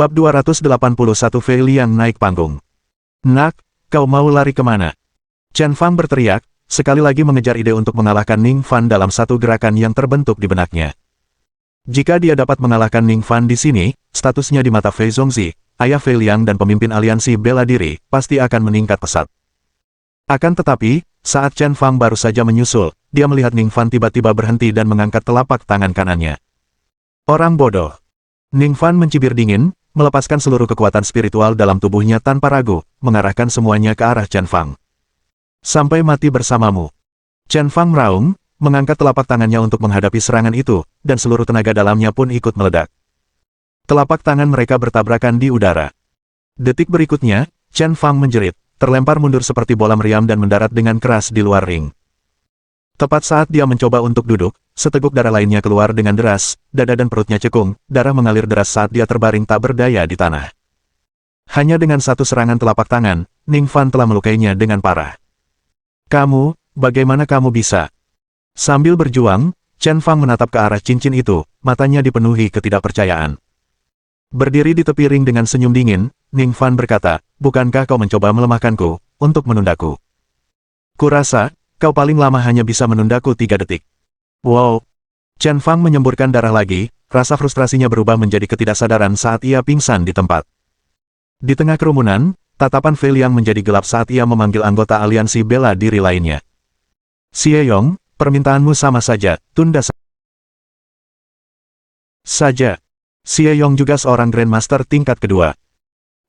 Bab 281 Fei Liang naik panggung. Nak, kau mau lari kemana? Chen Fang berteriak, sekali lagi mengejar ide untuk mengalahkan Ning Fan dalam satu gerakan yang terbentuk di benaknya. Jika dia dapat mengalahkan Ning Fan di sini, statusnya di mata Fei Zongzi, ayah Fei Liang dan pemimpin aliansi bela diri, pasti akan meningkat pesat. Akan tetapi, saat Chen Fang baru saja menyusul, dia melihat Ning Fan tiba-tiba berhenti dan mengangkat telapak tangan kanannya. Orang bodoh. Ning Fan mencibir dingin, melepaskan seluruh kekuatan spiritual dalam tubuhnya tanpa ragu, mengarahkan semuanya ke arah Chen Fang. Sampai mati bersamamu. Chen Fang meraung, mengangkat telapak tangannya untuk menghadapi serangan itu, dan seluruh tenaga dalamnya pun ikut meledak. Telapak tangan mereka bertabrakan di udara. Detik berikutnya, Chen Fang menjerit, terlempar mundur seperti bola meriam dan mendarat dengan keras di luar ring. Tepat saat dia mencoba untuk duduk, seteguk darah lainnya keluar dengan deras, dada dan perutnya cekung, darah mengalir deras saat dia terbaring tak berdaya di tanah. Hanya dengan satu serangan telapak tangan, Ning Fan telah melukainya dengan parah. Kamu, bagaimana kamu bisa? Sambil berjuang, Chen Fang menatap ke arah cincin itu, matanya dipenuhi ketidakpercayaan. Berdiri di tepi ring dengan senyum dingin, Ning Fan berkata, bukankah kau mencoba melemahkanku, untuk menundaku? Kurasa, kau paling lama hanya bisa menundaku 3 detik. Wow! Chen Fang menyemburkan darah lagi, rasa frustrasinya berubah menjadi ketidaksadaran saat ia pingsan di tempat. Di tengah kerumunan, tatapan Fei Liang menjadi gelap saat ia memanggil anggota aliansi bela diri lainnya. Xie Yong, permintaanmu sama saja, tunda saja. Xie Yong juga seorang Grandmaster tingkat kedua.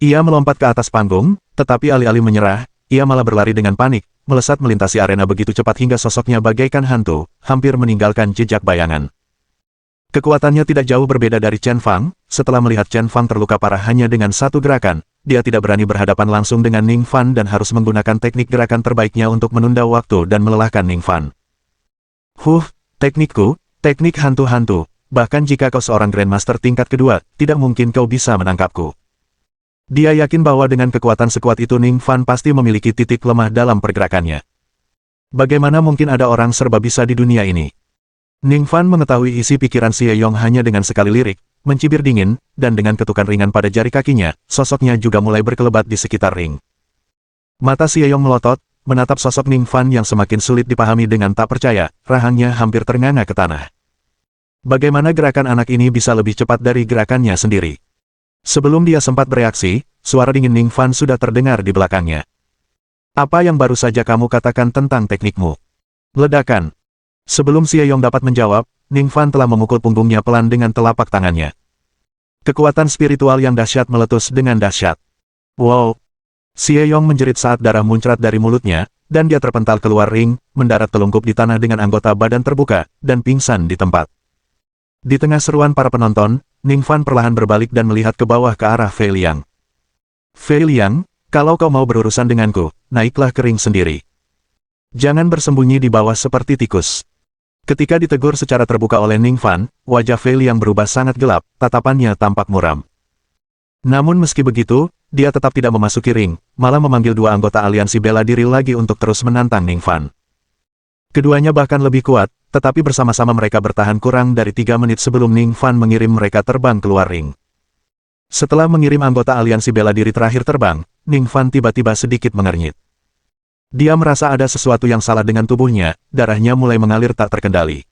Ia melompat ke atas panggung, tetapi alih-alih menyerah, ia malah berlari dengan panik, melesat melintasi arena begitu cepat hingga sosoknya bagaikan hantu, hampir meninggalkan jejak bayangan. Kekuatannya tidak jauh berbeda dari Chen Fang, setelah melihat Chen Fang terluka parah hanya dengan satu gerakan, dia tidak berani berhadapan langsung dengan Ning Fan dan harus menggunakan teknik gerakan terbaiknya untuk menunda waktu dan melelahkan Ning Fan. Teknikku, teknik hantu-hantu, bahkan jika kau seorang Grandmaster tingkat kedua, tidak mungkin kau bisa menangkapku. Dia yakin bahwa dengan kekuatan sekuat itu Ning Fan pasti memiliki titik lemah dalam pergerakannya. Bagaimana mungkin ada orang serba bisa di dunia ini? Ning Fan mengetahui isi pikiran Xie Yong hanya dengan sekali lirik, mencibir dingin, dan dengan ketukan ringan pada jari kakinya, sosoknya juga mulai berkelebat di sekitar ring. Mata Xie Yong melotot, menatap sosok Ning Fan yang semakin sulit dipahami dengan tak percaya, rahangnya hampir ternganga ke tanah. Bagaimana gerakan anak ini bisa lebih cepat dari gerakannya sendiri? Sebelum dia sempat bereaksi, suara dingin Ning Fan sudah terdengar di belakangnya. Apa yang baru saja kamu katakan tentang teknikmu? Ledakan. Sebelum Xie Yong dapat menjawab, Ning Fan telah memukul punggungnya pelan dengan telapak tangannya. Kekuatan spiritual yang dahsyat meletus dengan dahsyat. Wow! Xie Yong menjerit saat darah muncrat dari mulutnya, dan dia terpental keluar ring, mendarat telungkup di tanah dengan anggota badan terbuka, dan pingsan di tempat. Di tengah seruan para penonton, Ning Fan perlahan berbalik dan melihat ke bawah ke arah Fei Liang. Fei Liang, kalau kau mau berurusan denganku, naiklah ke ring sendiri. Jangan bersembunyi di bawah seperti tikus. Ketika ditegur secara terbuka oleh Ning Fan, wajah Fei Liang berubah sangat gelap, tatapannya tampak muram. Namun meski begitu, dia tetap tidak memasuki ring, malah memanggil 2 anggota aliansi bela diri lagi untuk terus menantang Ning Fan. Keduanya bahkan lebih kuat, tetapi bersama-sama mereka bertahan kurang dari 3 menit sebelum Ning Fan mengirim mereka terbang keluar ring. Setelah mengirim anggota aliansi bela diri terakhir terbang, Ning Fan tiba-tiba sedikit mengernyit. Dia merasa ada sesuatu yang salah dengan tubuhnya, darahnya mulai mengalir tak terkendali.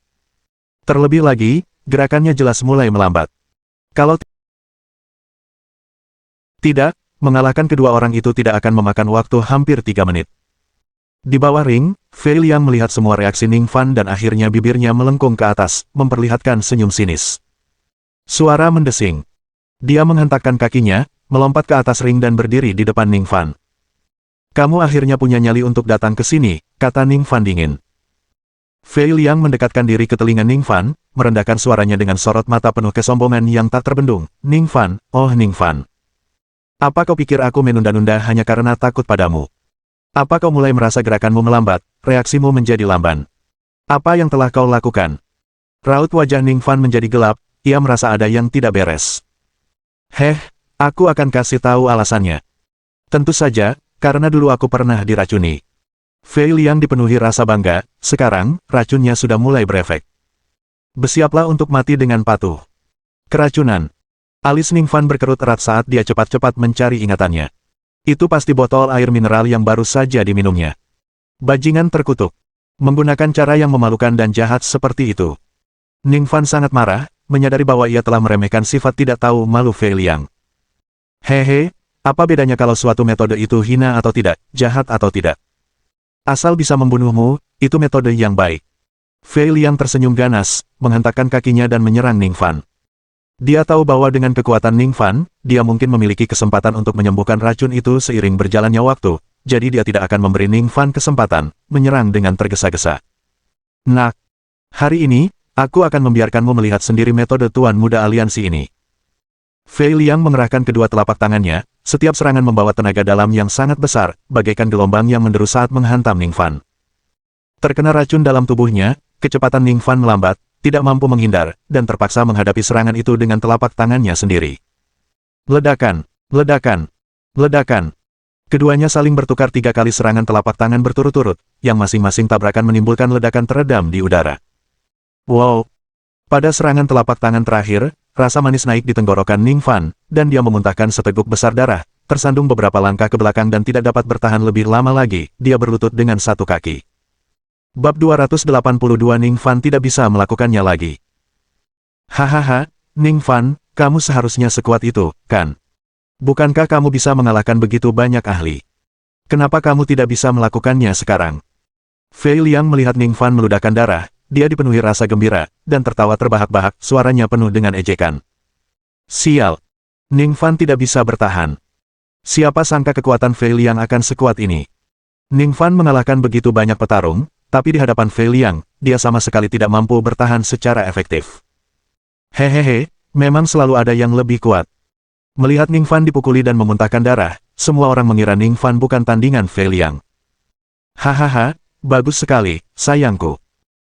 Terlebih lagi, gerakannya jelas mulai melambat. Kalau tidak, mengalahkan kedua orang itu tidak akan memakan waktu hampir 3 menit. Di bawah ring, Fei Liang melihat semua reaksi Ning Fan dan akhirnya bibirnya melengkung ke atas, memperlihatkan senyum sinis. Suara mendesing. Dia menghentakkan kakinya, melompat ke atas ring dan berdiri di depan Ning Fan. Kamu akhirnya punya nyali untuk datang ke sini, kata Ning Fan dingin. Fei Liang mendekatkan diri ke telinga Ning Fan, merendahkan suaranya dengan sorot mata penuh kesombongan yang tak terbendung. Ning Fan, oh Ning Fan. Apa kau pikir aku menunda-nunda hanya karena takut padamu? Apa kau mulai merasa gerakanmu melambat, reaksimu menjadi lamban? Apa yang telah kau lakukan? Raut wajah Ning Fan menjadi gelap, ia merasa ada yang tidak beres. Aku akan kasih tahu alasannya. Tentu saja, karena dulu aku pernah diracuni. Fei Liang dipenuhi rasa bangga, sekarang, racunnya sudah mulai berefek. Bersiaplah untuk mati dengan patuh. Keracunan. Alis Ning Fan berkerut erat saat dia cepat-cepat mencari ingatannya. Itu pasti botol air mineral yang baru saja diminumnya. Bajingan terkutuk. Menggunakan cara yang memalukan dan jahat seperti itu. Ning Fan sangat marah, menyadari bahwa ia telah meremehkan sifat tidak tahu malu Fei Liang. Hehe, apa bedanya kalau suatu metode itu hina atau tidak, jahat atau tidak? Asal bisa membunuhmu, itu metode yang baik. Fei Liang tersenyum ganas, menghentakkan kakinya dan menyerang Ning Fan. Dia tahu bahwa dengan kekuatan Ning Fan, dia mungkin memiliki kesempatan untuk menyembuhkan racun itu seiring berjalannya waktu, jadi dia tidak akan memberi Ning Fan kesempatan menyerang dengan tergesa-gesa. Nak, hari ini, aku akan membiarkanmu melihat sendiri metode Tuan Muda Aliansi ini. Fei Liang mengerahkan kedua telapak tangannya, setiap serangan membawa tenaga dalam yang sangat besar, bagaikan gelombang yang menderu saat menghantam Ning Fan. Terkena racun dalam tubuhnya, kecepatan Ning Fan melambat, tidak mampu menghindar, dan terpaksa menghadapi serangan itu dengan telapak tangannya sendiri. Ledakan, ledakan, ledakan. Keduanya saling bertukar 3 kali serangan telapak tangan berturut-turut, yang masing-masing tabrakan menimbulkan ledakan teredam di udara. Wow! Pada serangan telapak tangan terakhir, rasa manis naik di tenggorokan Ning Fan, dan dia memuntahkan seteguk besar darah, tersandung beberapa langkah ke belakang dan tidak dapat bertahan lebih lama lagi, dia berlutut dengan satu kaki. Bab 282 Ning Fan tidak bisa melakukannya lagi. Hahaha, Ning Fan, kamu seharusnya sekuat itu, kan? Bukankah kamu bisa mengalahkan begitu banyak ahli? Kenapa kamu tidak bisa melakukannya sekarang? Fei Liang melihat Ning Fan meludahkan darah, dia dipenuhi rasa gembira, dan tertawa terbahak-bahak, suaranya penuh dengan ejekan. Sial! Ning Fan tidak bisa bertahan. Siapa sangka kekuatan Fei Liang akan sekuat ini? Ning Fan mengalahkan begitu banyak petarung, tapi di hadapan Fei Liang, dia sama sekali tidak mampu bertahan secara efektif. Hehehe, memang selalu ada yang lebih kuat. Melihat Ning Fan dipukuli dan memuntahkan darah, semua orang mengira Ning Fan bukan tandingan Fei Liang. Hahaha, bagus sekali, sayangku.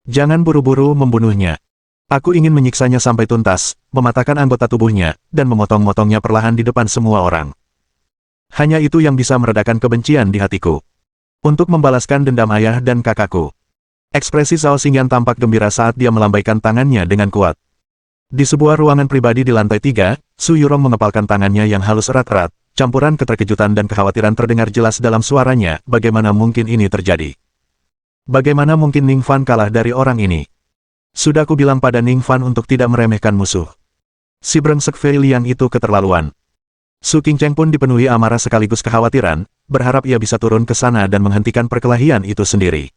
Jangan buru-buru membunuhnya. Aku ingin menyiksanya sampai tuntas, mematahkan anggota tubuhnya, dan memotong-motongnya perlahan di depan semua orang. Hanya itu yang bisa meredakan kebencian di hatiku. Untuk membalaskan dendam ayah dan kakakku. Ekspresi Zhao Xingyan tampak gembira saat dia melambaikan tangannya dengan kuat. Di sebuah ruangan pribadi di lantai 3, Su Yurong mengepalkan tangannya yang halus erat-erat, campuran keterkejutan dan kekhawatiran terdengar jelas dalam suaranya, bagaimana mungkin ini terjadi? Bagaimana mungkin Ning Fan kalah dari orang ini? Sudah kubilang pada Ning Fan untuk tidak meremehkan musuh. Si brengsek Fei Liang itu keterlaluan. Su Qingcheng pun dipenuhi amarah sekaligus kekhawatiran, berharap ia bisa turun ke sana dan menghentikan perkelahian itu sendiri.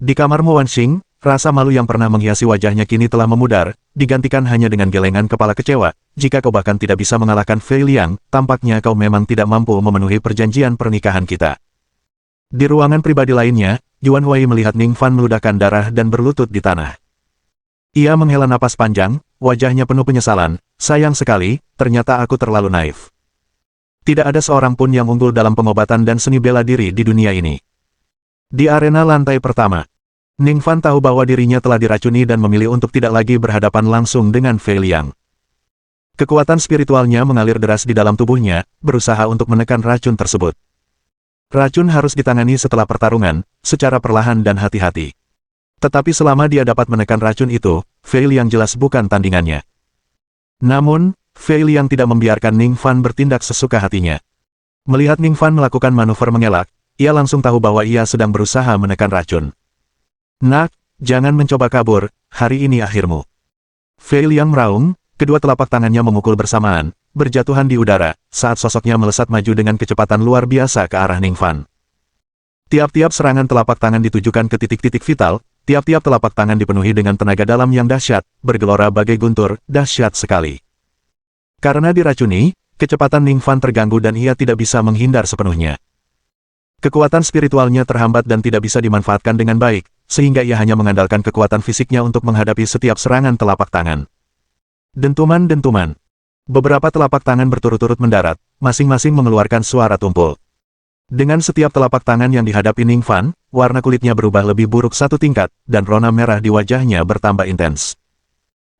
Di kamar Mo Wanxing, rasa malu yang pernah menghiasi wajahnya kini telah memudar, digantikan hanya dengan gelengan kepala kecewa. Jika kau bahkan tidak bisa mengalahkan Fei Liang, tampaknya kau memang tidak mampu memenuhi perjanjian pernikahan kita. Di ruangan pribadi lainnya, Yuan Huai melihat Ning Fan meludahkan darah dan berlutut di tanah. Ia menghela napas panjang, wajahnya penuh penyesalan. Sayang sekali, ternyata aku terlalu naif. Tidak ada seorang pun yang unggul dalam pengobatan dan seni bela diri di dunia ini. Di arena lantai pertama, Ning Fan tahu bahwa dirinya telah diracuni dan memilih untuk tidak lagi berhadapan langsung dengan Fei Liang. Kekuatan spiritualnya mengalir deras di dalam tubuhnya, berusaha untuk menekan racun tersebut. Racun harus ditangani setelah pertarungan, secara perlahan dan hati-hati. Tetapi selama dia dapat menekan racun itu, Fei Liang jelas bukan tandingannya. Namun, Fei Liang tidak membiarkan Ning Fan bertindak sesuka hatinya. Melihat Ning Fan melakukan manuver mengelak, ia langsung tahu bahwa ia sedang berusaha menekan racun. Nak, jangan mencoba kabur, hari ini akhirmu. Fei Liang meraung, kedua telapak tangannya memukul bersamaan, berjatuhan di udara, saat sosoknya melesat maju dengan kecepatan luar biasa ke arah Ning Fan. Tiap-tiap serangan telapak tangan ditujukan ke titik-titik vital, tiap-tiap telapak tangan dipenuhi dengan tenaga dalam yang dahsyat, bergelora bagai guntur, dahsyat sekali. Karena diracuni, kecepatan Ning Fan terganggu dan ia tidak bisa menghindar sepenuhnya. Kekuatan spiritualnya terhambat dan tidak bisa dimanfaatkan dengan baik, sehingga ia hanya mengandalkan kekuatan fisiknya untuk menghadapi setiap serangan telapak tangan. Dentuman-dentuman. Beberapa telapak tangan berturut-turut mendarat, masing-masing mengeluarkan suara tumpul. Dengan setiap telapak tangan yang dihadapi Ning Fan, warna kulitnya berubah lebih buruk satu tingkat, dan rona merah di wajahnya bertambah intens.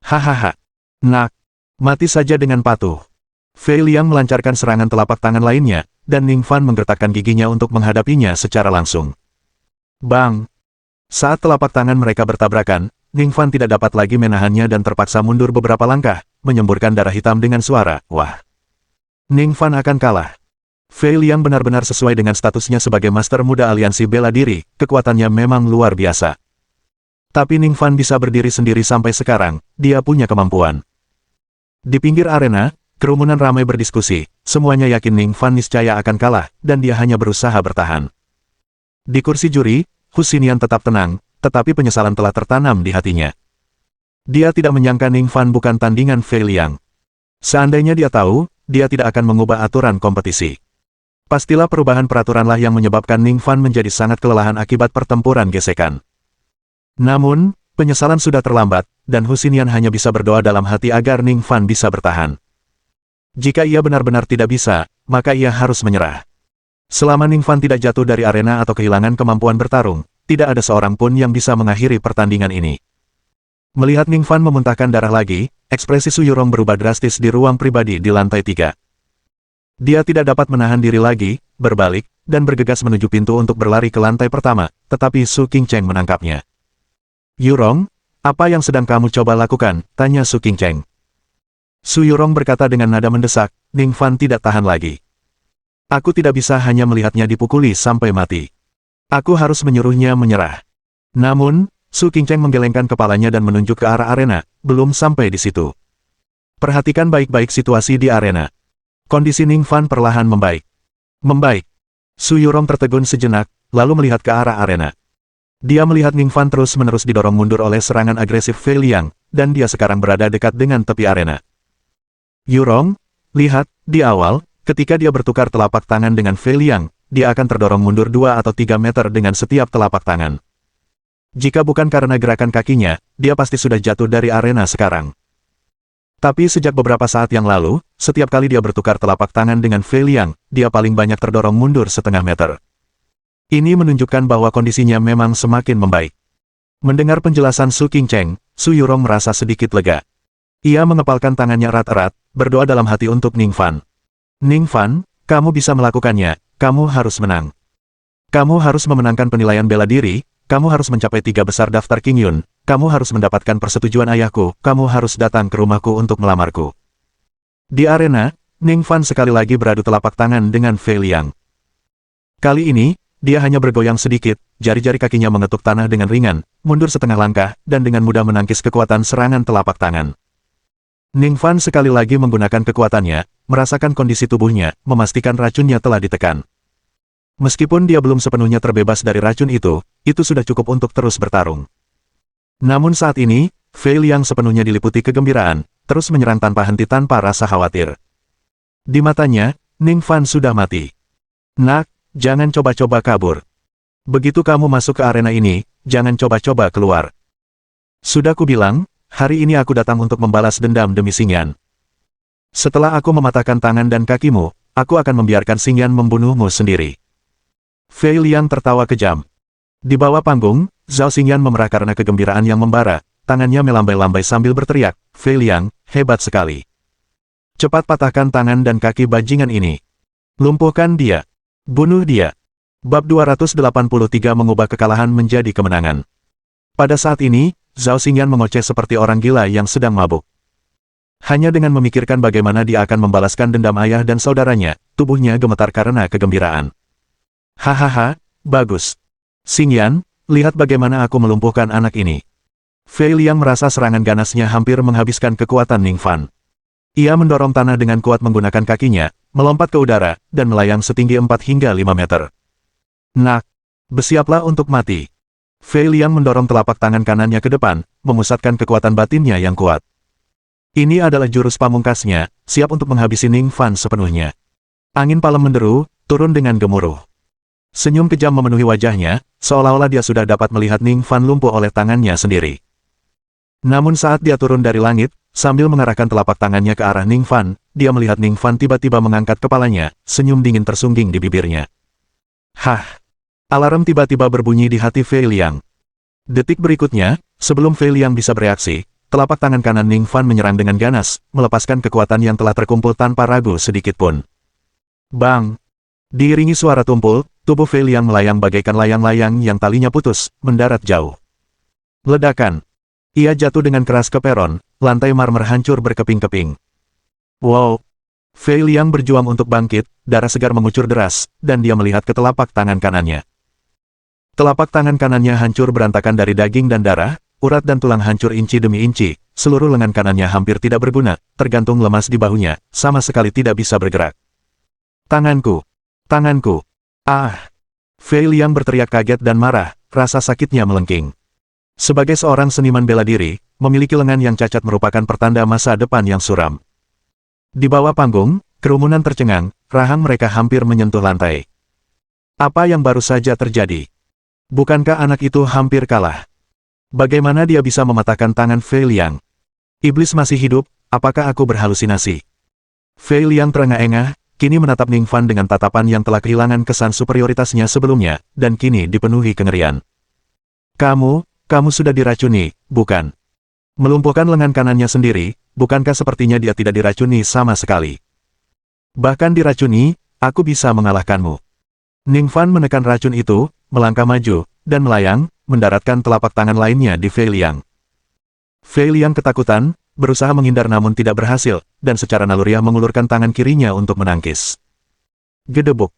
Hahaha. Nak, mati saja dengan patuh. Fei Liang melancarkan serangan telapak tangan lainnya, dan Ning Fan menggertakkan giginya untuk menghadapinya secara langsung. Bang! Saat telapak tangan mereka bertabrakan, Ning Fan tidak dapat lagi menahannya dan terpaksa mundur beberapa langkah, menyemburkan darah hitam dengan suara, wah. Ning Fan akan kalah. Fei Liang benar-benar sesuai dengan statusnya sebagai Master Muda Aliansi Bela Diri, kekuatannya memang luar biasa. Tapi Ning Fan bisa berdiri sendiri sampai sekarang, dia punya kemampuan. Di pinggir arena, kerumunan ramai berdiskusi, semuanya yakin Ning Fan niscaya akan kalah, dan dia hanya berusaha bertahan. Di kursi juri, Hu Xinyan tetap tenang, tetapi penyesalan telah tertanam di hatinya. Dia tidak menyangka Ning Fan bukan tandingan Fei Liang. Seandainya dia tahu, dia tidak akan mengubah aturan kompetisi. Pastilah perubahan peraturanlah yang menyebabkan Ning Fan menjadi sangat kelelahan akibat pertempuran gesekan. Namun, penyesalan sudah terlambat, dan Hu Xinyan hanya bisa berdoa dalam hati agar Ning Fan bisa bertahan. Jika ia benar-benar tidak bisa, maka ia harus menyerah. Selama Ning Fan tidak jatuh dari arena atau kehilangan kemampuan bertarung, tidak ada seorang pun yang bisa mengakhiri pertandingan ini. Melihat Ning Fan memuntahkan darah lagi, ekspresi Su Yurong berubah drastis di ruang pribadi di lantai 3. Dia tidak dapat menahan diri lagi, berbalik, dan bergegas menuju pintu untuk berlari ke lantai pertama, tetapi Su Qingcheng menangkapnya. Yurong, apa yang sedang kamu coba lakukan? Tanya Su Qingcheng. Su Yurong berkata dengan nada mendesak, Ning Fan tidak tahan lagi. Aku tidak bisa hanya melihatnya dipukuli sampai mati. Aku harus menyuruhnya menyerah. Namun, Su Qingcheng menggelengkan kepalanya dan menunjuk ke arah arena, belum sampai di situ. Perhatikan baik-baik situasi di arena. Kondisi Ning Fan perlahan membaik. Membaik. Su Yurong tertegun sejenak, lalu melihat ke arah arena. Dia melihat Ning Fan terus-menerus didorong mundur oleh serangan agresif Fei Liang, dan dia sekarang berada dekat dengan tepi arena. Yurong, lihat, di awal, ketika dia bertukar telapak tangan dengan Fei Liang, dia akan terdorong mundur 2 atau 3 meter dengan setiap telapak tangan. Jika bukan karena gerakan kakinya, dia pasti sudah jatuh dari arena sekarang. Tapi sejak beberapa saat yang lalu, setiap kali dia bertukar telapak tangan dengan Fei Liang, dia paling banyak terdorong mundur setengah meter. Ini menunjukkan bahwa kondisinya memang semakin membaik. Mendengar penjelasan Su Qingcheng, Su Yurong merasa sedikit lega. Ia mengepalkan tangannya erat-erat, berdoa dalam hati untuk Ning Fan. Ning Fan, kamu bisa melakukannya. Kamu harus menang. Kamu harus memenangkan penilaian bela diri, kamu harus mencapai 3 besar daftar King Yun, kamu harus mendapatkan persetujuan ayahku, kamu harus datang ke rumahku untuk melamarku. Di arena, Ning Fan sekali lagi beradu telapak tangan dengan Fei Liang. Kali ini, dia hanya bergoyang sedikit, jari-jari kakinya mengetuk tanah dengan ringan, mundur setengah langkah, dan dengan mudah menangkis kekuatan serangan telapak tangan. Ning Fan sekali lagi menggunakan kekuatannya, merasakan kondisi tubuhnya, memastikan racunnya telah ditekan. Meskipun dia belum sepenuhnya terbebas dari racun itu sudah cukup untuk terus bertarung. Namun saat ini, Fei Liang sepenuhnya diliputi kegembiraan, terus menyerang tanpa henti tanpa rasa khawatir. Di matanya, Ning Fan sudah mati. Nak, jangan coba-coba kabur. Begitu kamu masuk ke arena ini, jangan coba-coba keluar. Sudah kubilang, hari ini aku datang untuk membalas dendam demi Xingyan. Setelah aku mematahkan tangan dan kakimu, aku akan membiarkan Xingyan membunuhmu sendiri. Fei Liang tertawa kejam. Di bawah panggung, Zhao Xingyan memerah karena kegembiraan yang membara, tangannya melambai-lambai sambil berteriak, Fei Liang, hebat sekali. Cepat patahkan tangan dan kaki bajingan ini. Lumpuhkan dia. Bunuh dia. Bab 283 mengubah kekalahan menjadi kemenangan. Pada saat ini, Zhao Xingyan mengoceh seperti orang gila yang sedang mabuk. Hanya dengan memikirkan bagaimana dia akan membalaskan dendam ayah dan saudaranya, tubuhnya gemetar karena kegembiraan. Hahaha, bagus. Xingyan, lihat bagaimana aku melumpuhkan anak ini. Fei Liang merasa serangan ganasnya hampir menghabiskan kekuatan Ning Fan. Ia mendorong tanah dengan kuat menggunakan kakinya, melompat ke udara, dan melayang setinggi 4 hingga 5 meter. Nak, bersiaplah untuk mati. Fei Liang mendorong telapak tangan kanannya ke depan, memusatkan kekuatan batinnya yang kuat. Ini adalah jurus pamungkasnya, siap untuk menghabisi Ning Fan sepenuhnya. Angin palem menderu, turun dengan gemuruh. Senyum kejam memenuhi wajahnya, seolah-olah dia sudah dapat melihat Ning Fan lumpuh oleh tangannya sendiri. Namun saat dia turun dari langit, sambil mengarahkan telapak tangannya ke arah Ning Fan, dia melihat Ning Fan tiba-tiba mengangkat kepalanya, senyum dingin tersungging di bibirnya. Hah! Alarm tiba-tiba berbunyi di hati Fei Liang. Detik berikutnya, sebelum Fei Liang bisa bereaksi, telapak tangan kanan Ning Fan menyerang dengan ganas, melepaskan kekuatan yang telah terkumpul tanpa ragu sedikitpun. Bang! Diiringi suara tumpul, tubuh Fei Liang melayang bagaikan layang-layang yang talinya putus, mendarat jauh. Ledakan! Ia jatuh dengan keras ke peron, lantai marmer hancur berkeping-keping. Wow! Fei Liang berjuang untuk bangkit, darah segar mengucur deras, dan dia melihat ke telapak tangan kanannya. Telapak tangan kanannya hancur berantakan dari daging dan darah, urat dan tulang hancur inci demi inci, seluruh lengan kanannya hampir tidak berguna, tergantung lemas di bahunya, sama sekali tidak bisa bergerak. Tanganku! Tanganku! Ah! Fei Liang berteriak kaget dan marah, rasa sakitnya melengking. Sebagai seorang seniman bela diri, memiliki lengan yang cacat merupakan pertanda masa depan yang suram. Di bawah panggung, kerumunan tercengang, rahang mereka hampir menyentuh lantai. Apa yang baru saja terjadi? Bukankah anak itu hampir kalah? Bagaimana dia bisa mematahkan tangan Fei Liang? Iblis masih hidup, apakah aku berhalusinasi? Fei Liang terengah-engah, kini menatap Ning Fan dengan tatapan yang telah kehilangan kesan superioritasnya sebelumnya, dan kini dipenuhi kengerian. Kamu sudah diracuni, bukan? Melumpuhkan lengan kanannya sendiri, bukankah sepertinya dia tidak diracuni sama sekali? Bahkan diracuni, aku bisa mengalahkanmu. Ning Fan menekan racun itu, melangkah maju, dan melayang, mendaratkan telapak tangan lainnya di Fei Liang. Fei Liang ketakutan, berusaha menghindar namun tidak berhasil, dan secara naluriah mengulurkan tangan kirinya untuk menangkis. Gedebuk.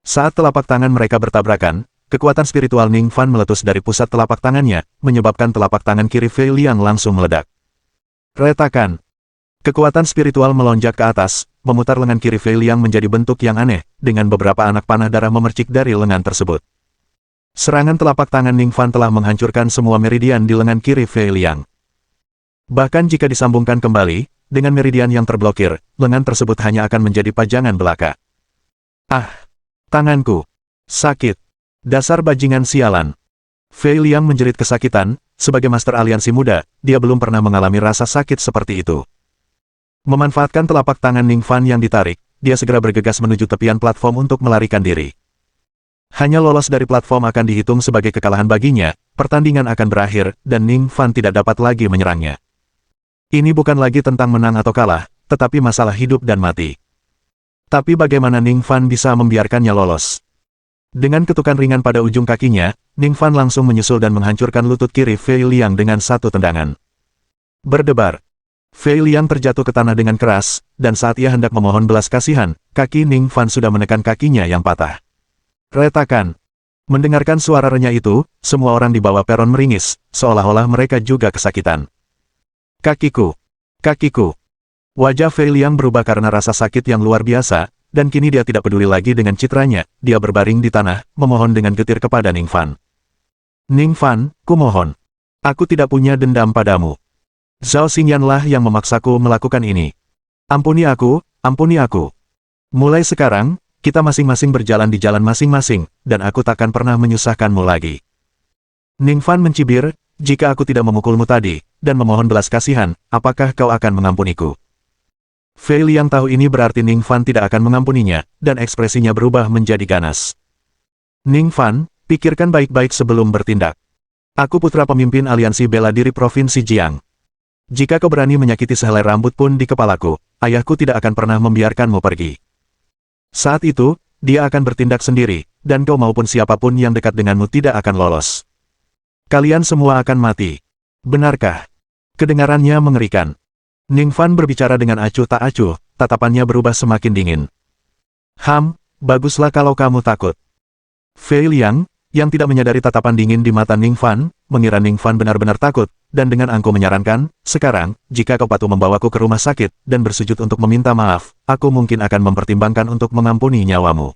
Saat telapak tangan mereka bertabrakan, kekuatan spiritual Ning Fan meletus dari pusat telapak tangannya, menyebabkan telapak tangan kiri Fei Liang langsung meledak. Retakan. Kekuatan spiritual melonjak ke atas, memutar lengan kiri Fei Liang menjadi bentuk yang aneh, dengan beberapa anak panah darah memercik dari lengan tersebut. Serangan telapak tangan Ning Fan telah menghancurkan semua meridian di lengan kiri Fei Liang. Bahkan jika disambungkan kembali, dengan meridian yang terblokir, lengan tersebut hanya akan menjadi pajangan belaka. Ah! Tanganku! Sakit! Dasar bajingan sialan! Fei Liang menjerit kesakitan, sebagai master aliansi muda, dia belum pernah mengalami rasa sakit seperti itu. Memanfaatkan telapak tangan Ning Fan yang ditarik, dia segera bergegas menuju tepian platform untuk melarikan diri. Hanya lolos dari platform akan dihitung sebagai kekalahan baginya, pertandingan akan berakhir, dan Ning Fan tidak dapat lagi menyerangnya. Ini bukan lagi tentang menang atau kalah, tetapi masalah hidup dan mati. Tapi bagaimana Ning Fan bisa membiarkannya lolos? Dengan ketukan ringan pada ujung kakinya, Ning Fan langsung menyusul dan menghancurkan lutut kiri Fei Liang dengan satu tendangan. Berdebar. Fei Liang terjatuh ke tanah dengan keras, dan saat ia hendak memohon belas kasihan, kaki Ning Fan sudah menekan kakinya yang patah. Retakan. Mendengarkan suara renyah itu, semua orang di bawah peron meringis, seolah-olah mereka juga kesakitan. Kakiku! Kakiku! Wajah Fei Liang berubah karena rasa sakit yang luar biasa, dan kini dia tidak peduli lagi dengan citranya, dia berbaring di tanah, memohon dengan getir kepada Ning Fan. Ning Fan, kumohon. Aku tidak punya dendam padamu. Zhao Xingyanlah yang memaksaku melakukan ini. Ampuni aku, ampuni aku. Mulai sekarang, kita masing-masing berjalan di jalan masing-masing, dan aku takkan pernah menyusahkanmu lagi. Ning Fan mencibir, jika aku tidak memukulmu tadi, dan memohon belas kasihan, apakah kau akan mengampuniku? Fei Liang tahu ini berarti Ning Fan tidak akan mengampuninya, dan ekspresinya berubah menjadi ganas. Ning Fan, pikirkan baik-baik sebelum bertindak. Aku putra pemimpin aliansi bela diri Provinsi Jiang. Jika kau berani menyakiti sehelai rambut pun di kepalaku, ayahku tidak akan pernah membiarkanmu pergi. Saat itu, dia akan bertindak sendiri, dan kau maupun siapapun yang dekat denganmu tidak akan lolos. Kalian semua akan mati. Benarkah? Kedengarannya mengerikan. Ning Fan berbicara dengan acuh tak acuh, tatapannya berubah semakin dingin. Baguslah kalau kamu takut. Fei Liang, yang tidak menyadari tatapan dingin di mata Ning Fan, mengira Ning Fan benar-benar takut, dan dengan angkuh menyarankan, sekarang, jika kau patuh membawaku ke rumah sakit, dan bersujud untuk meminta maaf, aku mungkin akan mempertimbangkan untuk mengampuni nyawamu.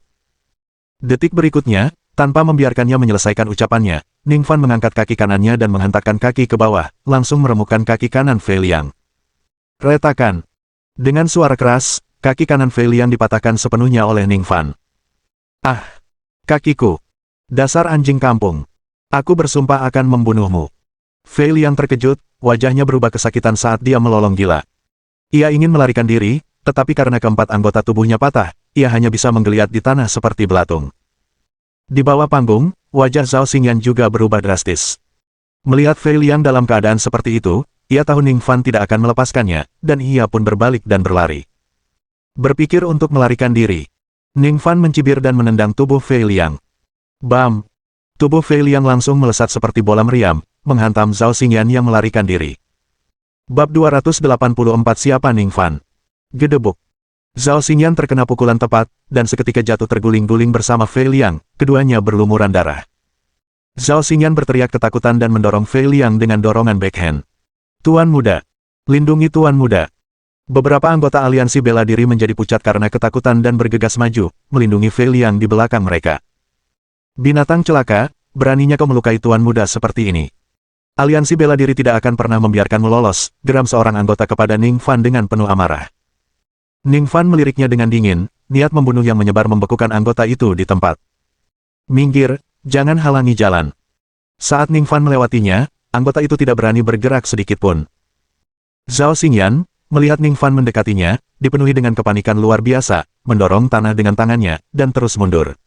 Detik berikutnya, tanpa membiarkannya menyelesaikan ucapannya, Ning Fan mengangkat kaki kanannya dan menghentakkan kaki ke bawah, langsung meremukkan kaki kanan Fei Liang. Retakan. Dengan suara keras, kaki kanan Fei Liang dipatahkan sepenuhnya oleh Ning Fan. Ah! Kakiku! Dasar anjing kampung! Aku bersumpah akan membunuhmu. Fei Liang terkejut, wajahnya berubah kesakitan saat dia melolong gila. Ia ingin melarikan diri, tetapi karena keempat anggota tubuhnya patah, ia hanya bisa menggeliat di tanah seperti belatung. Di bawah panggung, wajah Zhao Xingyan juga berubah drastis. Melihat Fei Liang dalam keadaan seperti itu, ia tahu Ning Fan tidak akan melepaskannya, dan ia pun berbalik dan berlari. Berpikir untuk melarikan diri. Ning Fan mencibir dan menendang tubuh Fei Liang. Bam! Tubuh Fei Liang langsung melesat seperti bola meriam, menghantam Zhao Xingyan yang melarikan diri. Bab 284 Siapa Ning Fan? Gedebuk. Zhao Xingyan terkena pukulan tepat, dan seketika jatuh terguling-guling bersama Fei Liang, keduanya berlumuran darah. Zhao Xingyan berteriak ketakutan dan mendorong Fei Liang dengan dorongan backhand. Tuan Muda. Lindungi Tuan Muda. Beberapa anggota aliansi bela diri menjadi pucat karena ketakutan dan bergegas maju, melindungi Fei Liang di belakang mereka. Binatang celaka, beraninya kau melukai Tuan Muda seperti ini. Aliansi bela diri tidak akan pernah membiarkanmu lolos, geram seorang anggota kepada Ning Fan dengan penuh amarah. Ning Fan meliriknya dengan dingin, niat membunuh yang menyebar membekukan anggota itu di tempat. Minggir, jangan halangi jalan. Saat Ning Fan melewatinya, anggota itu tidak berani bergerak sedikit pun. Zhao Xingyan, melihat Ning Fan mendekatinya, dipenuhi dengan kepanikan luar biasa, mendorong tanah dengan tangannya, dan terus mundur.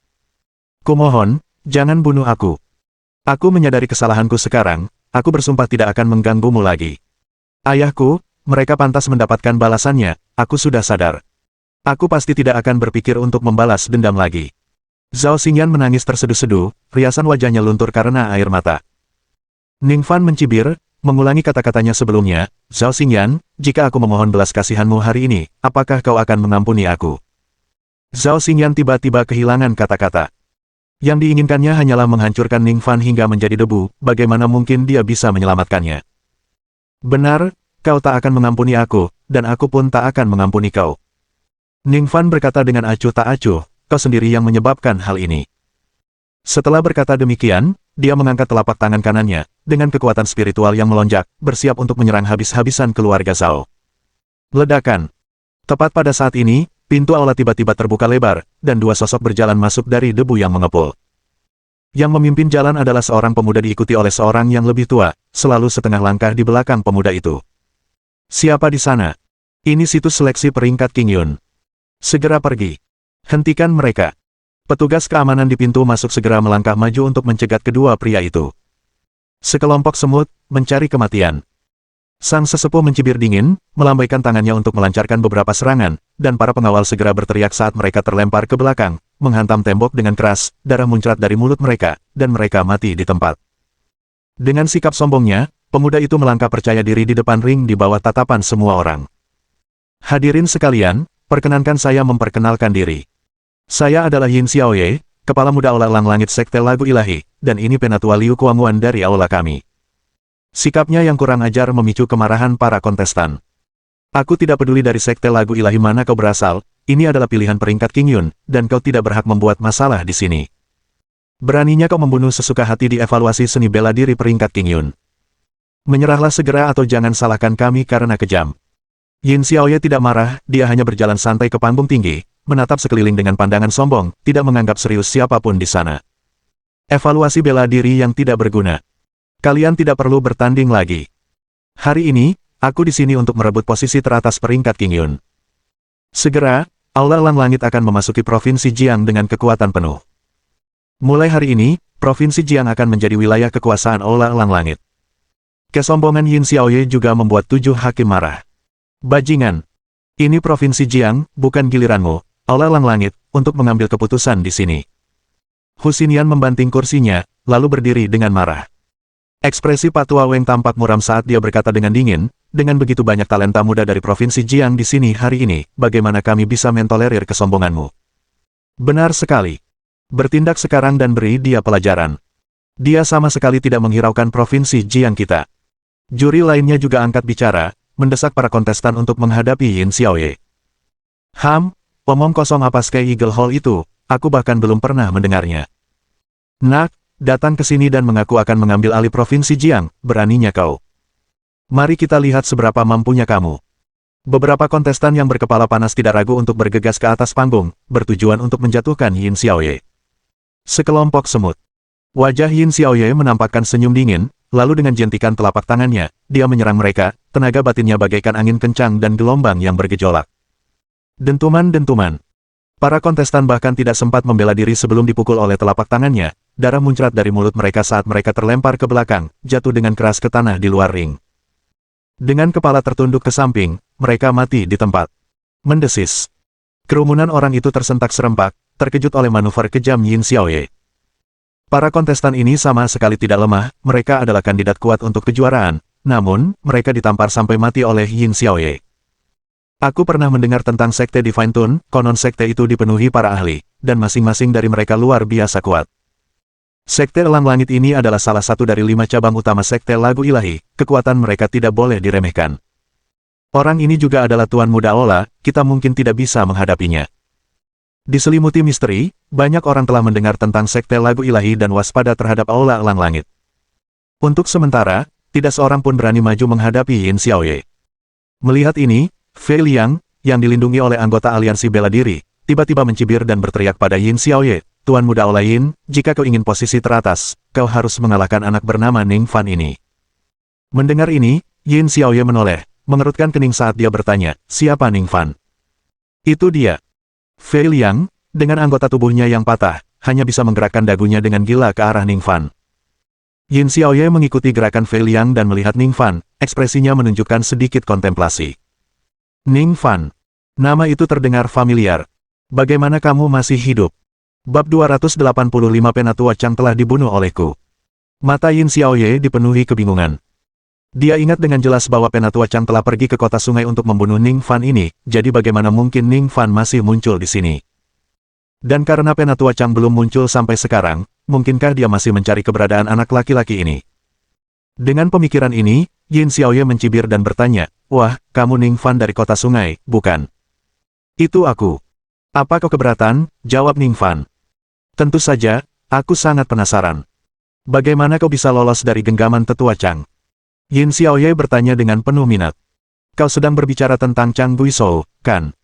Kumohon, jangan bunuh aku. Aku menyadari kesalahanku sekarang. Aku bersumpah tidak akan mengganggumu lagi. Ayahku, mereka pantas mendapatkan balasannya, aku sudah sadar. Aku pasti tidak akan berpikir untuk membalas dendam lagi. Zhao Xingyan menangis terseduh-seduh, riasan wajahnya luntur karena air mata. Ning Fan mencibir, mengulangi kata-katanya sebelumnya, Zhao Xingyan, jika aku memohon belas kasihanmu hari ini, apakah kau akan mengampuni aku? Zhao Xingyan tiba-tiba kehilangan kata-kata. Yang diinginkannya hanyalah menghancurkan Ning Fan hingga menjadi debu, bagaimana mungkin dia bisa menyelamatkannya? Benar, kau tak akan mengampuni aku, dan aku pun tak akan mengampuni kau. Ning Fan berkata dengan acuh tak acuh, kau sendiri yang menyebabkan hal ini. Setelah berkata demikian, dia mengangkat telapak tangan kanannya, dengan kekuatan spiritual yang melonjak, bersiap untuk menyerang habis-habisan keluarga Zhao. Ledakan. Tepat pada saat ini, pintu aula tiba-tiba terbuka lebar, dan dua sosok berjalan masuk dari debu yang mengepul. Yang memimpin jalan adalah seorang pemuda diikuti oleh seorang yang lebih tua, selalu setengah langkah di belakang pemuda itu. Siapa di sana? Ini situs seleksi peringkat King Yun. Segera pergi. Hentikan mereka. Petugas keamanan di pintu masuk segera melangkah maju untuk mencegat kedua pria itu. Sekelompok semut, mencari kematian. Sang sesepuh mencibir dingin, melambaikan tangannya untuk melancarkan beberapa serangan, dan para pengawal segera berteriak saat mereka terlempar ke belakang, menghantam tembok dengan keras, darah muncrat dari mulut mereka, dan mereka mati di tempat. Dengan sikap sombongnya, pemuda itu melangkah percaya diri di depan ring di bawah tatapan semua orang. Hadirin sekalian, perkenankan saya memperkenalkan diri. Saya adalah Yin Xiaoye, Kepala Muda Aula Elang Langit Sekte Lagu Ilahi, dan ini Penatua Liu Kuangguan dari aula kami. Sikapnya yang kurang ajar memicu kemarahan para kontestan. Aku tidak peduli dari sekte lagu ilahi mana kau berasal, ini adalah pilihan peringkat King Yun, dan kau tidak berhak membuat masalah di sini. Beraninya kau membunuh sesuka hati di evaluasi seni bela diri peringkat King Yun. Menyerahlah segera atau jangan salahkan kami karena kejam. Yin Xiaoye tidak marah, dia hanya berjalan santai ke panggung tinggi, menatap sekeliling dengan pandangan sombong, tidak menganggap serius siapapun di sana. Evaluasi bela diri yang tidak berguna. Kalian tidak perlu bertanding lagi. Hari ini, aku di sini untuk merebut posisi teratas peringkat King Yun. Segera, Aula Elang Langit akan memasuki Provinsi Jiang dengan kekuatan penuh. Mulai hari ini, Provinsi Jiang akan menjadi wilayah kekuasaan Aula Elang Langit. Kesombongan Yin Xiaoye juga membuat 7 hakim marah. Bajingan. Ini Provinsi Jiang, bukan giliranmu, Aula Elang Langit, untuk mengambil keputusan di sini. Hu Xinyan membanting kursinya, lalu berdiri dengan marah. Ekspresi Pak Tua Weng tampak muram saat dia berkata dengan dingin, dengan begitu banyak talenta muda dari Provinsi Jiang di sini hari ini, bagaimana kami bisa mentolerir kesombonganmu? Benar sekali. Bertindak sekarang dan beri dia pelajaran. Dia sama sekali tidak menghiraukan Provinsi Jiang kita. Juri lainnya juga angkat bicara, mendesak para kontestan untuk menghadapi Yin Xiaoye. Omong kosong apa Sky Eagle Hall itu, aku bahkan belum pernah mendengarnya. Nak, datang ke sini dan mengaku akan mengambil alih Provinsi Jiang, beraninya kau. Mari kita lihat seberapa mampunya kamu. Beberapa kontestan yang berkepala panas tidak ragu untuk bergegas ke atas panggung, bertujuan untuk menjatuhkan Yin Xiaoye. Sekelompok semut. Wajah Yin Xiaoye menampakkan senyum dingin, lalu dengan jentikan telapak tangannya, dia menyerang mereka, tenaga batinnya bagaikan angin kencang dan gelombang yang bergejolak. Dentuman-dentuman. Para kontestan bahkan tidak sempat membela diri sebelum dipukul oleh telapak tangannya, darah muncrat dari mulut mereka saat mereka terlempar ke belakang, jatuh dengan keras ke tanah di luar ring. Dengan kepala tertunduk ke samping, mereka mati di tempat. Mendesis. Kerumunan orang itu tersentak serempak, terkejut oleh manuver kejam Yin Xiaoye. Para kontestan ini sama sekali tidak lemah, mereka adalah kandidat kuat untuk kejuaraan, namun, mereka ditampar sampai mati oleh Yin Xiaoye. Aku pernah mendengar tentang sekte Divine Tune, konon sekte itu dipenuhi para ahli, dan masing-masing dari mereka luar biasa kuat. Sekte Elang Langit ini adalah salah satu dari 5 cabang utama sekte lagu ilahi, kekuatan mereka tidak boleh diremehkan. Orang ini juga adalah Tuan Muda Aula, kita mungkin tidak bisa menghadapinya. Diselimuti misteri, banyak orang telah mendengar tentang sekte lagu ilahi dan waspada terhadap Aula Elang Langit. Untuk sementara, tidak seorang pun berani maju menghadapi Yin Xiaoye. Melihat ini, Fei Liang, yang dilindungi oleh anggota aliansi bela diri, tiba-tiba mencibir dan berteriak pada Yin Xiaoye, Tuan Muda Aula Yin, jika kau ingin posisi teratas, kau harus mengalahkan anak bernama Ning Fan ini. Mendengar ini, Yin Xiaoye menoleh, mengerutkan kening saat dia bertanya, siapa Ning Fan? Itu dia. Fei Liang, dengan anggota tubuhnya yang patah, hanya bisa menggerakkan dagunya dengan gila ke arah Ning Fan. Yin Xiaoye mengikuti gerakan Fei Liang dan melihat Ning Fan, ekspresinya menunjukkan sedikit kontemplasi. Ning Fan. Nama itu terdengar familiar. Bagaimana kamu masih hidup? Bab 285 Penatua Chang telah dibunuh olehku. Mata Yin Xiaoye dipenuhi kebingungan. Dia ingat dengan jelas bahwa Penatua Chang telah pergi ke kota sungai untuk membunuh Ning Fan ini, jadi bagaimana mungkin Ning Fan masih muncul di sini? Dan karena Penatua Chang belum muncul sampai sekarang, mungkinkah dia masih mencari keberadaan anak laki-laki ini? Dengan pemikiran ini, Yin Xiaoye mencibir dan bertanya, wah, kamu Ning Fan dari kota sungai, bukan? Itu aku. Apa kau keberatan? Jawab Ning Fan. Tentu saja, aku sangat penasaran. Bagaimana kau bisa lolos dari genggaman tetua Chang? Yin Xiaoye bertanya dengan penuh minat. Kau sedang berbicara tentang Chang Guizhou, kan?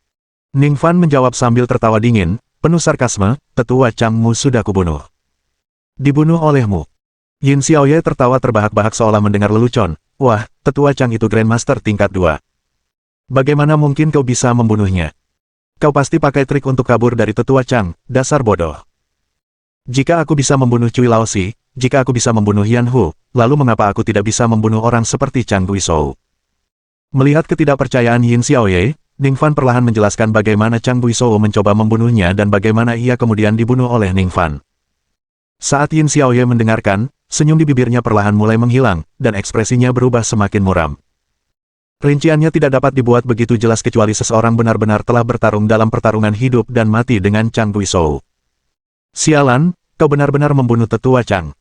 Ning Fan menjawab sambil tertawa dingin, penuh sarkasme, tetua Changmu sudah kubunuh. Dibunuh olehmu. Yin Xiaoye tertawa terbahak-bahak seolah mendengar lelucon. Wah, tetua Chang itu Grandmaster tingkat 2. Bagaimana mungkin kau bisa membunuhnya? Kau pasti pakai trik untuk kabur dari tetua Chang, dasar bodoh. Jika aku bisa membunuh Cui Laoxi, jika aku bisa membunuh Yan Hu, lalu mengapa aku tidak bisa membunuh orang seperti Chang Guizhou? Melihat ketidakpercayaan Yin Xiaoye, Ning Fan perlahan menjelaskan bagaimana Chang Guizhou mencoba membunuhnya dan bagaimana ia kemudian dibunuh oleh Ning Fan. Saat Yin Xiaoye mendengarkan, senyum di bibirnya perlahan mulai menghilang, dan ekspresinya berubah semakin muram. Rinciannya tidak dapat dibuat begitu jelas kecuali seseorang benar-benar telah bertarung dalam pertarungan hidup dan mati dengan Chang Guizhou. Sialan, kau benar-benar membunuh tetua Chang.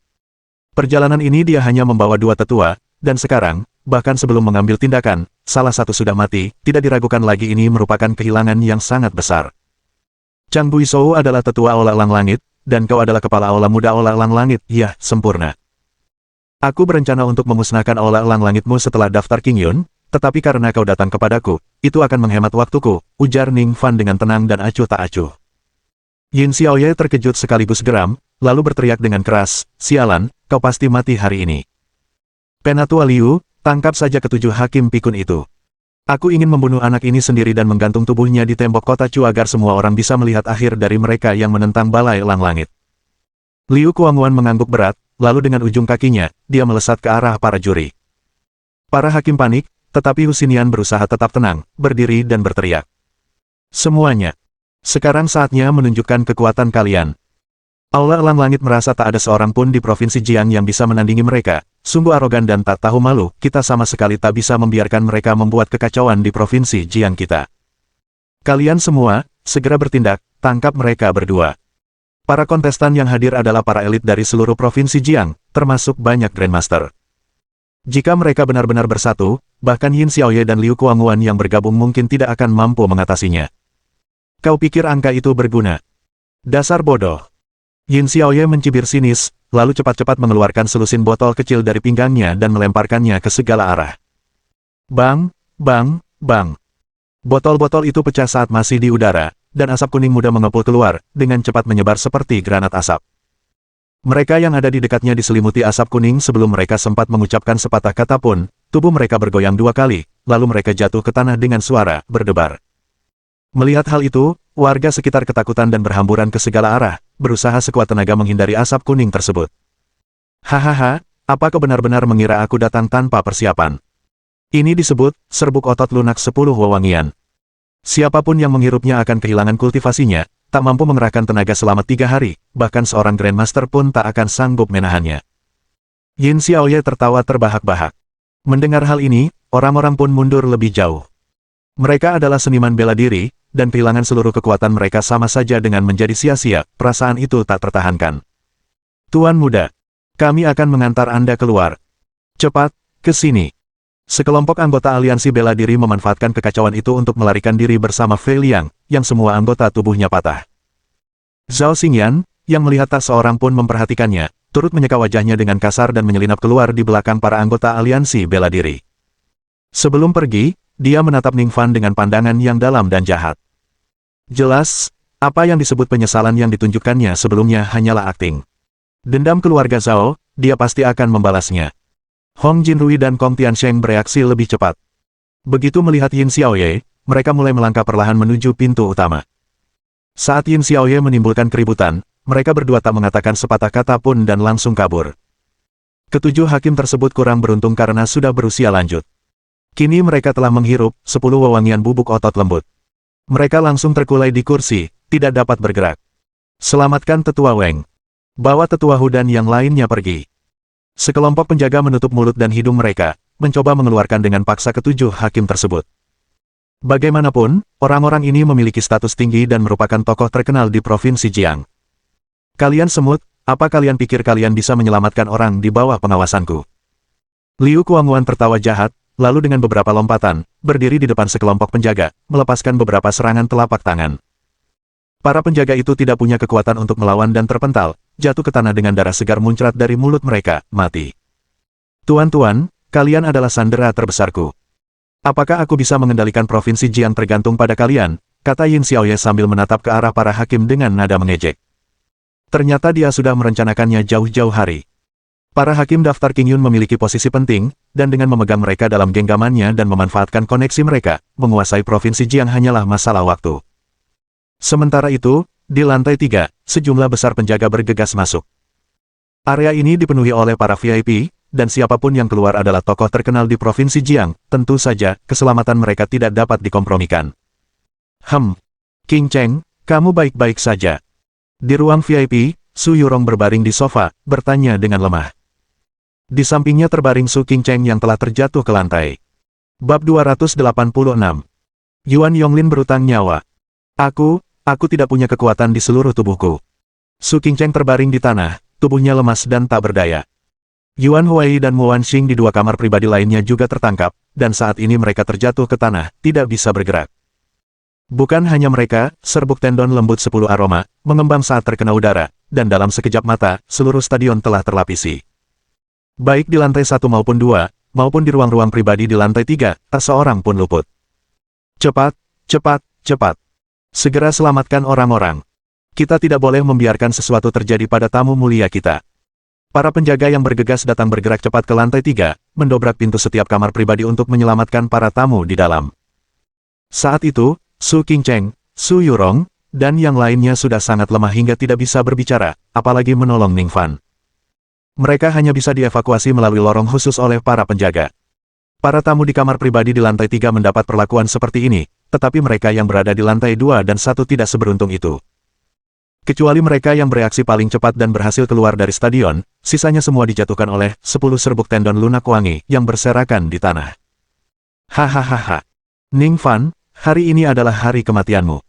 Perjalanan ini dia hanya membawa 2 tetua, dan sekarang, bahkan sebelum mengambil tindakan, salah satu sudah mati, tidak diragukan lagi ini merupakan kehilangan yang sangat besar. Chang Guizhou adalah tetua Aula Elang Langit, dan kau adalah kepala Aula Muda Aula Elang Langit, ya, sempurna. Aku berencana untuk memusnahkan Aula Elang Langitmu setelah daftar King Yun, tetapi karena kau datang kepadaku, itu akan menghemat waktuku, ujar Ning Fan dengan tenang dan acuh tak acuh. Yin Xiaoye terkejut sekaligus geram, lalu berteriak dengan keras, sialan, kau pasti mati hari ini. Penatua Liu, tangkap saja ketujuh hakim pikun itu. Aku ingin membunuh anak ini sendiri dan menggantung tubuhnya di tembok kota Chu agar semua orang bisa melihat akhir dari mereka yang menentang balai Elang Langit. Liu Kuangwan mengangguk berat, lalu dengan ujung kakinya, dia melesat ke arah para juri. Para hakim panik, tetapi Hu Xinyan berusaha tetap tenang, berdiri dan berteriak. Semuanya. Sekarang saatnya menunjukkan kekuatan kalian. Aula Elang Langit merasa tak ada seorang pun di Provinsi Jiang yang bisa menandingi mereka. Sungguh arogan dan tak tahu malu, kita sama sekali tak bisa membiarkan mereka membuat kekacauan di Provinsi Jiang kita. Kalian semua, segera bertindak, tangkap mereka berdua. Para kontestan yang hadir adalah para elit dari seluruh Provinsi Jiang, termasuk banyak Grandmaster. Jika mereka benar-benar bersatu, bahkan Yin Xiaoye dan Liu Kuangwan yang bergabung mungkin tidak akan mampu mengatasinya. Kau pikir angka itu berguna? Dasar bodoh. Yin Xiaoye mencibir sinis, lalu cepat-cepat mengeluarkan selusin botol kecil dari pinggangnya dan melemparkannya ke segala arah. Bang, bang, bang. Botol-botol itu pecah saat masih di udara, dan asap kuning muda mengepul keluar, dengan cepat menyebar seperti granat asap. Mereka yang ada di dekatnya diselimuti asap kuning sebelum mereka sempat mengucapkan sepatah kata pun, tubuh mereka bergoyang 2 kali, lalu mereka jatuh ke tanah dengan suara berdebar. Melihat hal itu, warga sekitar ketakutan dan berhamburan ke segala arah, berusaha sekuat tenaga menghindari asap kuning tersebut. Hahaha, apa kau benar-benar mengira aku datang tanpa persiapan? Ini disebut, serbuk otot lunak 10 wewangian. Siapapun yang menghirupnya akan kehilangan kultivasinya, tak mampu mengerahkan tenaga selama 3 hari, bahkan seorang Grandmaster pun tak akan sanggup menahannya. Yin Xiaoye tertawa terbahak-bahak. Mendengar hal ini, orang-orang pun mundur lebih jauh. Mereka adalah seniman bela diri, dan kehilangan seluruh kekuatan mereka sama saja dengan menjadi sia-sia, perasaan itu tak tertahankan. Tuan muda, kami akan mengantar Anda keluar. Cepat, ke sini. Sekelompok anggota aliansi bela diri memanfaatkan kekacauan itu untuk melarikan diri bersama Fei Liang, yang semua anggota tubuhnya patah. Zhao Xingyan, yang melihat tak seorang pun memperhatikannya, turut menyeka wajahnya dengan kasar dan menyelinap keluar di belakang para anggota aliansi bela diri. Sebelum pergi, dia menatap Ning Fan dengan pandangan yang dalam dan jahat. Jelas, apa yang disebut penyesalan yang ditunjukkannya sebelumnya hanyalah akting. Dendam keluarga Zhao, dia pasti akan membalasnya. Hong Jinrui dan Kong Tiansheng bereaksi lebih cepat. Begitu melihat Yin Xiaoye, mereka mulai melangkah perlahan menuju pintu utama. Saat Yin Xiaoye menimbulkan keributan, mereka berdua tak mengatakan sepatah kata pun dan langsung kabur. Ketujuh hakim tersebut kurang beruntung karena sudah berusia lanjut. Kini mereka telah menghirup 10 wewangian bubuk otot lembut. Mereka langsung terkulai di kursi, tidak dapat bergerak. Selamatkan Tetua Weng. Bawa Tetua Hu dan yang lainnya pergi. Sekelompok penjaga menutup mulut dan hidung mereka, mencoba mengeluarkan dengan paksa ketujuh hakim tersebut. Bagaimanapun, orang-orang ini memiliki status tinggi dan merupakan tokoh terkenal di Provinsi Jiang. Kalian semut, apa kalian pikir kalian bisa menyelamatkan orang di bawah pengawasanku? Liu Kuangwan tertawa jahat, lalu dengan beberapa lompatan, berdiri di depan sekelompok penjaga, melepaskan beberapa serangan telapak tangan. Para penjaga itu tidak punya kekuatan untuk melawan dan terpental, jatuh ke tanah dengan darah segar muncrat dari mulut mereka, mati. Tuan-tuan, kalian adalah sandera terbesarku. Apakah aku bisa mengendalikan Provinsi Jiang tergantung pada kalian, kata Yin Xiaoye sambil menatap ke arah para hakim dengan nada mengejek. Ternyata dia sudah merencanakannya jauh-jauh hari. Para hakim daftar Qingyun memiliki posisi penting, dan dengan memegang mereka dalam genggamannya dan memanfaatkan koneksi mereka, menguasai Provinsi Jiang hanyalah masalah waktu. Sementara itu, di lantai 3, sejumlah besar penjaga bergegas masuk. Area ini dipenuhi oleh para VIP, dan siapapun yang keluar adalah tokoh terkenal di Provinsi Jiang, tentu saja, keselamatan mereka tidak dapat dikompromikan. King Cheng, kamu baik-baik saja. Di ruang VIP, Su Yurong berbaring di sofa, bertanya dengan lemah. Di sampingnya terbaring Su King Cheng yang telah terjatuh ke lantai. Bab 286. Yuan Yonglin berutang nyawa. Aku tidak punya kekuatan di seluruh tubuhku. Su King Cheng terbaring di tanah, tubuhnya lemas dan tak berdaya. Yuan Huai dan Muan Xing di dua kamar pribadi lainnya juga tertangkap, dan saat ini mereka terjatuh ke tanah, tidak bisa bergerak. Bukan hanya mereka, serbuk tendon lembut 10 aroma, mengembang saat terkena udara, dan dalam sekejap mata, seluruh stadion telah terlapisi. Baik di lantai 1 maupun 2, maupun di ruang-ruang pribadi di lantai 3, tak seorang pun luput. Cepat, cepat, cepat. Segera selamatkan orang-orang. Kita tidak boleh membiarkan sesuatu terjadi pada tamu mulia kita. Para penjaga yang bergegas datang bergerak cepat ke lantai 3, mendobrak pintu setiap kamar pribadi untuk menyelamatkan para tamu di dalam. Saat itu, Su King Cheng, Su Yurong, dan yang lainnya sudah sangat lemah hingga tidak bisa berbicara, apalagi menolong Ning Fan. Mereka hanya bisa dievakuasi melalui lorong khusus oleh para penjaga. Para tamu di kamar pribadi di lantai 3 mendapat perlakuan seperti ini, tetapi mereka yang berada di lantai 2 dan 1 tidak seberuntung itu. Kecuali mereka yang bereaksi paling cepat dan berhasil keluar dari stadion, sisanya semua dijatuhkan oleh 10 serbuk tendon lunak wangi yang berserakan di tanah. Hahaha. Ning Fan, hari ini adalah hari kematianmu.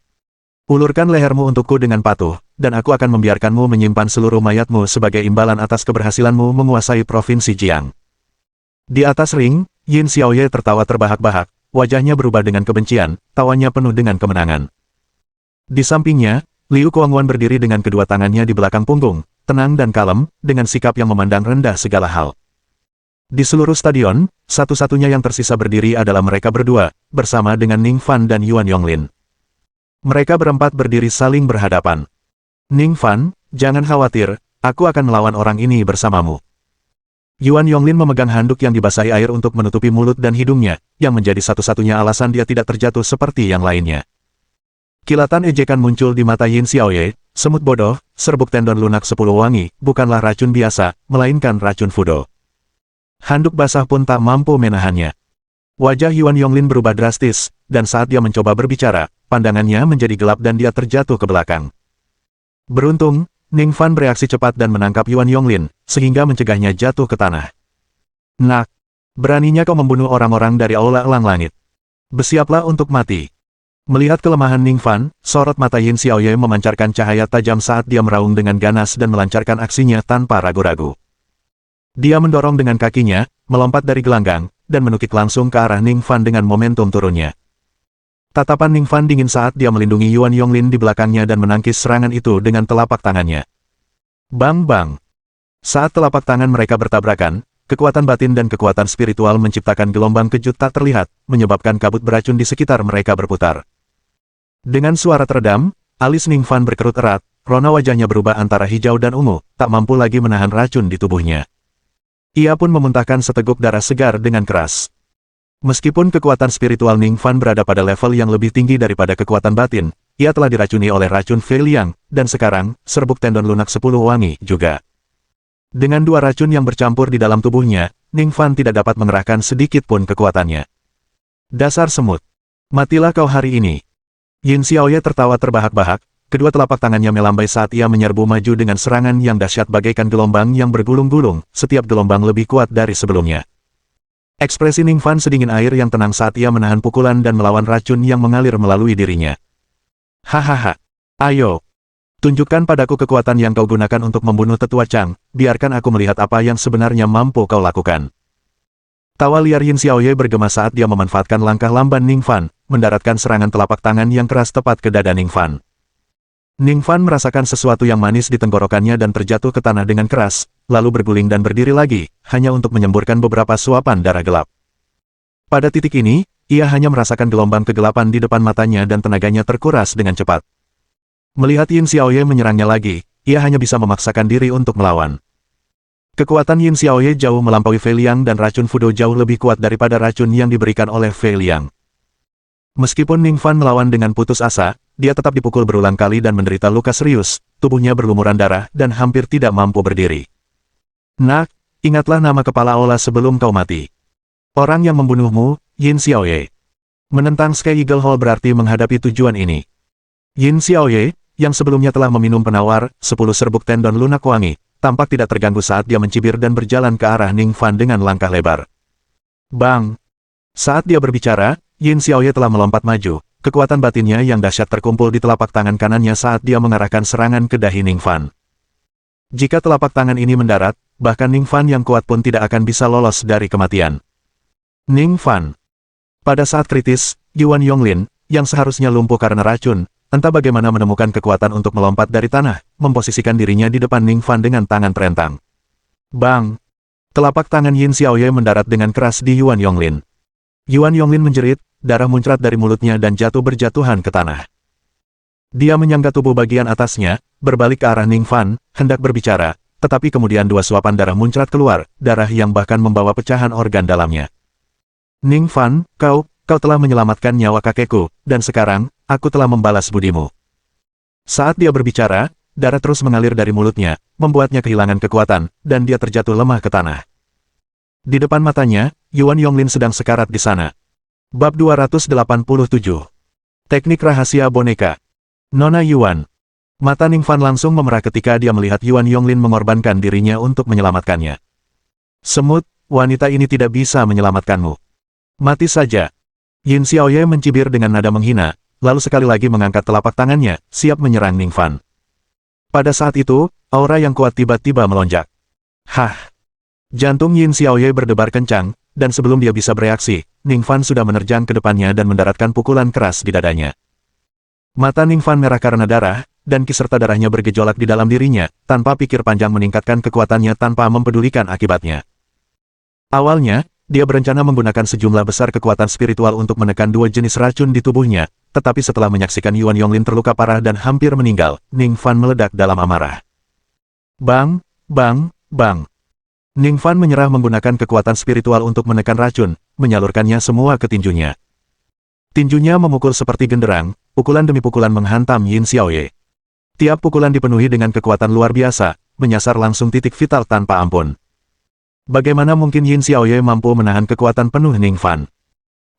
Ulurkan lehermu untukku dengan patuh, dan aku akan membiarkanmu menyimpan seluruh mayatmu sebagai imbalan atas keberhasilanmu menguasai Provinsi Jiang. Di atas ring, Yin Xiaoye tertawa terbahak-bahak, wajahnya berubah dengan kebencian, tawanya penuh dengan kemenangan. Di sampingnya, Liu Kuangwan berdiri dengan kedua tangannya di belakang punggung, tenang dan kalem, dengan sikap yang memandang rendah segala hal. Di seluruh stadion, satu-satunya yang tersisa berdiri adalah mereka berdua, bersama dengan Ning Fan dan Yuan Yonglin. Mereka berempat berdiri saling berhadapan. Ning Fan, jangan khawatir, aku akan melawan orang ini bersamamu. Yuan Yonglin memegang handuk yang dibasahi air untuk menutupi mulut dan hidungnya, yang menjadi satu-satunya alasan dia tidak terjatuh seperti yang lainnya. Kilatan ejekan muncul di mata Yin Xiaoye, semut bodoh, serbuk tendon lunak 10 wangi, bukanlah racun biasa, melainkan racun Fudo. Handuk basah pun tak mampu menahannya. Wajah Yuan Yonglin berubah drastis, dan saat dia mencoba berbicara, pandangannya menjadi gelap dan dia terjatuh ke belakang. Beruntung, Ning Fan bereaksi cepat dan menangkap Yuan Yonglin, sehingga mencegahnya jatuh ke tanah. Nak, beraninya kau membunuh orang-orang dari Aula Elang Langit. Bersiaplah untuk mati. Melihat kelemahan Ning Fan, sorot mata Yin Xiaoye memancarkan cahaya tajam saat dia meraung dengan ganas dan melancarkan aksinya tanpa ragu-ragu. Dia mendorong dengan kakinya, melompat dari gelanggang, dan menukik langsung ke arah Ning Fan dengan momentum turunnya. Tatapan Ning Fan dingin saat dia melindungi Yuan Yonglin di belakangnya dan menangkis serangan itu dengan telapak tangannya. Bang-bang! Saat telapak tangan mereka bertabrakan, kekuatan batin dan kekuatan spiritual menciptakan gelombang kejut tak terlihat, menyebabkan kabut beracun di sekitar mereka berputar. Dengan suara teredam, alis Ning Fan berkerut erat, rona wajahnya berubah antara hijau dan ungu, tak mampu lagi menahan racun di tubuhnya. Ia pun memuntahkan seteguk darah segar dengan keras. Meskipun kekuatan spiritual Ning Fan berada pada level yang lebih tinggi daripada kekuatan batin, ia telah diracuni oleh racun Fei Liang, dan sekarang, serbuk tendon lunak 10 wangi juga. Dengan dua racun yang bercampur di dalam tubuhnya, Ning Fan tidak dapat mengerahkan sedikit pun kekuatannya. Dasar semut! Matilah kau hari ini! Yin Xiaoye tertawa terbahak-bahak, kedua telapak tangannya melambai saat ia menyerbu maju dengan serangan yang dahsyat bagaikan gelombang yang bergulung-gulung, setiap gelombang lebih kuat dari sebelumnya. Ekspresi Ning Fan sedingin air yang tenang saat ia menahan pukulan dan melawan racun yang mengalir melalui dirinya. Hahaha. Ayo. Tunjukkan padaku kekuatan yang kau gunakan untuk membunuh tetua Chang, biarkan aku melihat apa yang sebenarnya mampu kau lakukan. Tawa liar Yin Xiaoye bergema saat dia memanfaatkan langkah lamban Ning Fan, mendaratkan serangan telapak tangan yang keras tepat ke dada Ning Fan. Ning Fan merasakan sesuatu yang manis di tenggorokannya dan terjatuh ke tanah dengan keras, lalu berguling dan berdiri lagi, hanya untuk menyemburkan beberapa suapan darah gelap. Pada titik ini, ia hanya merasakan gelombang kegelapan di depan matanya dan tenaganya terkuras dengan cepat. Melihat Yin Xiaoye menyerangnya lagi, ia hanya bisa memaksakan diri untuk melawan. Kekuatan Yin Xiaoye jauh melampaui Fei Liang dan racun Fudo jauh lebih kuat daripada racun yang diberikan oleh Fei Liang. Meskipun Ning Fan melawan dengan putus asa, dia tetap dipukul berulang kali dan menderita luka serius, tubuhnya berlumuran darah dan hampir tidak mampu berdiri. Nak, ingatlah nama kepala Aula sebelum kau mati. Orang yang membunuhmu, Yin Xiaoye. Menentang Sky Eagle Hall berarti menghadapi tujuan ini. Yin Xiaoye, yang sebelumnya telah meminum penawar, 10 serbuk tendon lunak wangi, tampak tidak terganggu saat dia mencibir dan berjalan ke arah Ning Fan dengan langkah lebar. Bang! Saat dia berbicara, Yin Xiaoye telah melompat maju, kekuatan batinnya yang dahsyat terkumpul di telapak tangan kanannya saat dia mengarahkan serangan ke dahi Ning Fan. Jika telapak tangan ini mendarat, bahkan Ning Fan yang kuat pun tidak akan bisa lolos dari kematian. Ning Fan. Pada saat kritis, Yuan Yonglin, yang seharusnya lumpuh karena racun, entah bagaimana menemukan kekuatan untuk melompat dari tanah, memposisikan dirinya di depan Ning Fan dengan tangan terentang. Bang! Telapak tangan Yin Xiaoye mendarat dengan keras di Yuan Yonglin. Yuan Yonglin menjerit, darah muncrat dari mulutnya dan jatuh berjatuhan ke tanah. Dia menyangga tubuh bagian atasnya, berbalik ke arah Ning Fan, hendak berbicara, tetapi kemudian dua suapan darah muncrat keluar, darah yang bahkan membawa pecahan organ dalamnya. Ning Fan, kau telah menyelamatkan nyawa kakekku, dan sekarang, aku telah membalas budimu. Saat dia berbicara, darah terus mengalir dari mulutnya, membuatnya kehilangan kekuatan, dan dia terjatuh lemah ke tanah. Di depan matanya, Yuan Yonglin sedang sekarat di sana. Bab 287. Teknik rahasia boneka. Nona Yuan. Mata Ning Fan langsung memerah ketika dia melihat Yuan Yonglin mengorbankan dirinya untuk menyelamatkannya. Semut, wanita ini tidak bisa menyelamatkanmu. Mati saja. Yin Xiaoye mencibir dengan nada menghina, lalu sekali lagi mengangkat telapak tangannya, siap menyerang Ning Fan. Pada saat itu, aura yang kuat tiba-tiba melonjak. Hah! Jantung Yin Xiaoye berdebar kencang, dan sebelum dia bisa bereaksi, Ning Fan sudah menerjang ke depannya dan mendaratkan pukulan keras di dadanya. Mata Ning Fan merah karena darah, dan ki serta darahnya bergejolak di dalam dirinya, tanpa pikir panjang meningkatkan kekuatannya tanpa mempedulikan akibatnya. Awalnya, dia berencana menggunakan sejumlah besar kekuatan spiritual untuk menekan dua jenis racun di tubuhnya, tetapi setelah menyaksikan Yuan Yonglin terluka parah dan hampir meninggal, Ning Fan meledak dalam amarah. Bang, bang, bang. Ning Fan menyerah menggunakan kekuatan spiritual untuk menekan racun, menyalurkannya semua ke tinjunya. Tinjunya memukul seperti genderang, pukulan demi pukulan menghantam Yin Xiaoye. Tiap pukulan dipenuhi dengan kekuatan luar biasa, menyasar langsung titik vital tanpa ampun. Bagaimana mungkin Yin Xiaoye mampu menahan kekuatan penuh Ning Fan?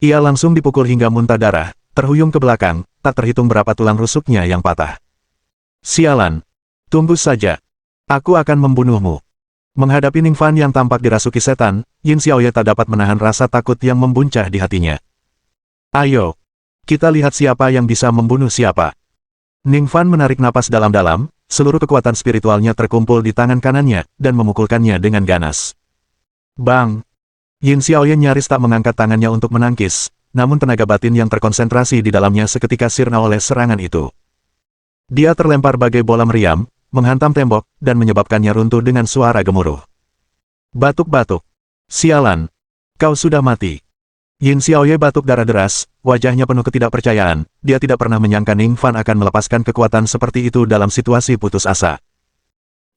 Ia langsung dipukul hingga muntah darah, terhuyung ke belakang, tak terhitung berapa tulang rusuknya yang patah. Sialan! Tunggu saja. Aku akan membunuhmu. Menghadapi Ning Fan yang tampak dirasuki setan, Yin Xiaoye tak dapat menahan rasa takut yang membuncah di hatinya. Ayo, kita lihat siapa yang bisa membunuh siapa. Ning Fan menarik napas dalam-dalam, seluruh kekuatan spiritualnya terkumpul di tangan kanannya, dan memukulkannya dengan ganas. Bang! Yin Xiaoye nyaris tak mengangkat tangannya untuk menangkis, namun tenaga batin yang terkonsentrasi di dalamnya seketika sirna oleh serangan itu. Dia terlempar bagai bola meriam, menghantam tembok, dan menyebabkannya runtuh dengan suara gemuruh. Batuk-batuk. Sialan! Kau sudah mati. Yin Xiaoye batuk darah deras, wajahnya penuh ketidakpercayaan, dia tidak pernah menyangka Ning Fan akan melepaskan kekuatan seperti itu dalam situasi putus asa.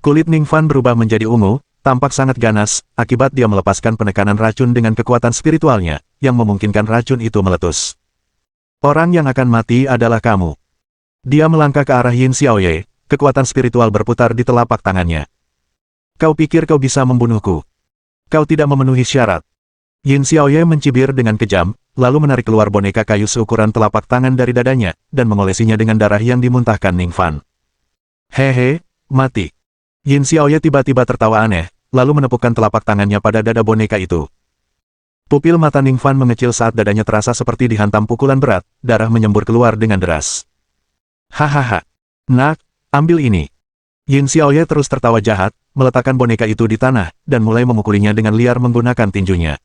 Kulit Ning Fan berubah menjadi ungu, tampak sangat ganas, akibat dia melepaskan penekanan racun dengan kekuatan spiritualnya, yang memungkinkan racun itu meletus. Orang yang akan mati adalah kamu. Dia melangkah ke arah Yin Xiaoye, kekuatan spiritual berputar di telapak tangannya. Kau pikir kau bisa membunuhku? Kau tidak memenuhi syarat. Yin Xiaoye mencibir dengan kejam, lalu menarik keluar boneka kayu seukuran telapak tangan dari dadanya, dan mengolesinya dengan darah yang dimuntahkan Ning Fan. Hehe, mati. Yin Xiaoye tiba-tiba tertawa aneh, lalu menepukkan telapak tangannya pada dada boneka itu. Pupil mata Ning Fan mengecil saat dadanya terasa seperti dihantam pukulan berat, darah menyembur keluar dengan deras. Hahaha. Nak, ambil ini. Yin Xiaoye terus tertawa jahat, meletakkan boneka itu di tanah, dan mulai memukulinya dengan liar menggunakan tinjunya.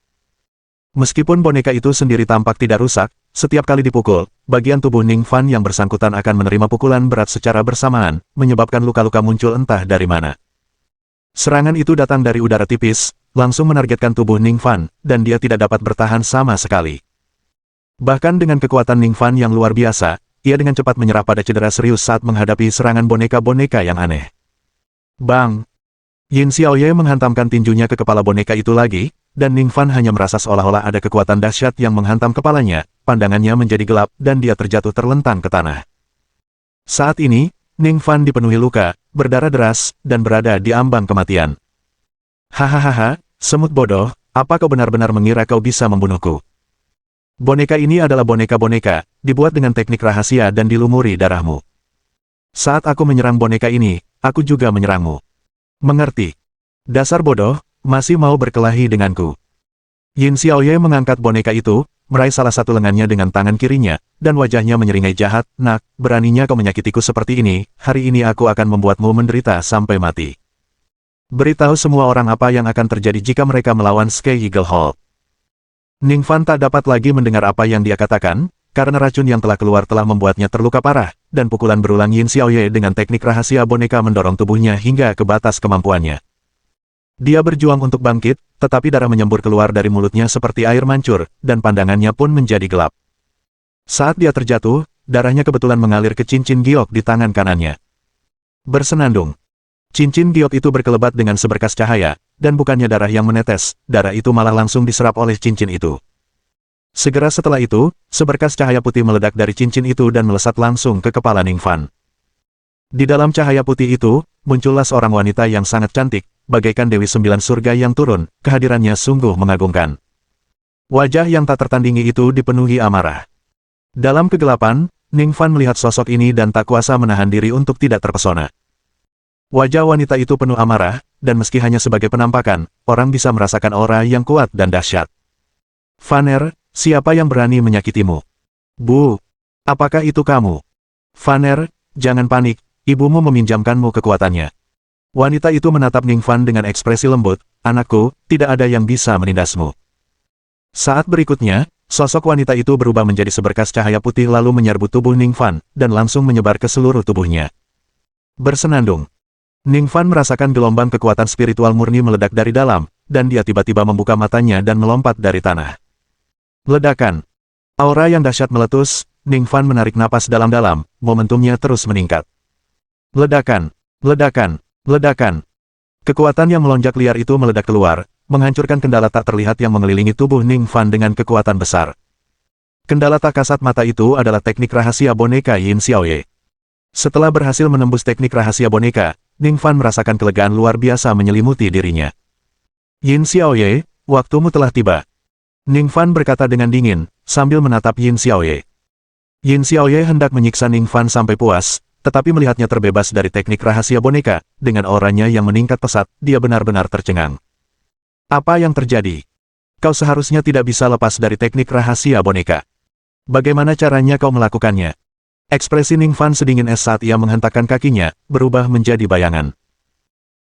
Meskipun boneka itu sendiri tampak tidak rusak, setiap kali dipukul, bagian tubuh Ning Fan yang bersangkutan akan menerima pukulan berat secara bersamaan, menyebabkan luka-luka muncul entah dari mana. Serangan itu datang dari udara tipis, langsung menargetkan tubuh Ning Fan, dan dia tidak dapat bertahan sama sekali. Bahkan dengan kekuatan Ning Fan yang luar biasa, ia dengan cepat menyerah pada cedera serius saat menghadapi serangan boneka-boneka yang aneh. Bang! Yin Xiaoye menghantamkan tinjunya ke kepala boneka itu lagi, dan Ning Fan hanya merasa seolah-olah ada kekuatan dahsyat yang menghantam kepalanya, pandangannya menjadi gelap dan dia terjatuh terlentang ke tanah. Saat ini, Ning Fan dipenuhi luka, berdarah deras, dan berada di ambang kematian. Hahaha, semut bodoh, apa kau benar-benar mengira kau bisa membunuhku? Boneka ini adalah boneka-boneka, dibuat dengan teknik rahasia dan dilumuri darahmu. Saat aku menyerang boneka ini, aku juga menyerangmu. Mengerti? Dasar bodoh, masih mau berkelahi denganku. Yin Xiaoye mengangkat boneka itu, meraih salah satu lengannya dengan tangan kirinya, dan wajahnya menyeringai jahat. Nak, beraninya kau menyakitiku seperti ini, hari ini aku akan membuatmu menderita sampai mati. Beritahu semua orang apa yang akan terjadi jika mereka melawan Sky Eagle Hall. Ning Fan tak dapat lagi mendengar apa yang dia katakan, karena racun yang telah keluar telah membuatnya terluka parah, dan pukulan berulang Yin Xiaoye dengan teknik rahasia boneka mendorong tubuhnya hingga ke batas kemampuannya. Dia berjuang untuk bangkit, tetapi darah menyembur keluar dari mulutnya seperti air mancur, dan pandangannya pun menjadi gelap. Saat dia terjatuh, darahnya kebetulan mengalir ke cincin giok di tangan kanannya. Bersenandung. Cincin giok itu berkelebat dengan seberkas cahaya, dan bukannya darah yang menetes, darah itu malah langsung diserap oleh cincin itu. Segera setelah itu, seberkas cahaya putih meledak dari cincin itu dan melesat langsung ke kepala Ning Fan. Di dalam cahaya putih itu, muncullah seorang wanita yang sangat cantik, bagaikan Dewi Sembilan Surga yang turun, kehadirannya sungguh mengagumkan. Wajah yang tak tertandingi itu dipenuhi amarah. Dalam kegelapan, Ning Fan melihat sosok ini dan tak kuasa menahan diri untuk tidak terpesona. Wajah wanita itu penuh amarah, dan meski hanya sebagai penampakan, orang bisa merasakan aura yang kuat dan dahsyat. Vaner, siapa yang berani menyakitimu? Bu, apakah itu kamu? Vaner, jangan panik, ibumu meminjamkanmu kekuatannya. Wanita itu menatap Ning Fan dengan ekspresi lembut, anakku, tidak ada yang bisa menindasmu. Saat berikutnya, sosok wanita itu berubah menjadi seberkas cahaya putih lalu menyerbu tubuh Ning Fan, dan langsung menyebar ke seluruh tubuhnya. Bersenandung. Ning Fan merasakan gelombang kekuatan spiritual murni meledak dari dalam, dan dia tiba-tiba membuka matanya dan melompat dari tanah. Ledakan. Aura yang dahsyat meletus, Ning Fan menarik napas dalam-dalam, momentumnya terus meningkat. Ledakan. Ledakan. Ledakan. Kekuatan yang melonjak liar itu meledak keluar, menghancurkan kendala tak terlihat yang mengelilingi tubuh Ning Fan dengan kekuatan besar. Kendala tak kasat mata itu adalah teknik rahasia boneka Yin Xiaoye. Setelah berhasil menembus teknik rahasia boneka, Ning Fan merasakan kelegaan luar biasa menyelimuti dirinya. Yin Xiaoye, waktumu telah tiba. Ning Fan berkata dengan dingin, sambil menatap Yin Xiaoye. Yin Xiaoye hendak menyiksa Ning Fan sampai puas, tetapi melihatnya terbebas dari teknik rahasia boneka, dengan auranya yang meningkat pesat, dia benar-benar tercengang. Apa yang terjadi? Kau seharusnya tidak bisa lepas dari teknik rahasia boneka. Bagaimana caranya kau melakukannya? Ekspresi Ning Fan sedingin es saat ia menghentakkan kakinya, berubah menjadi bayangan.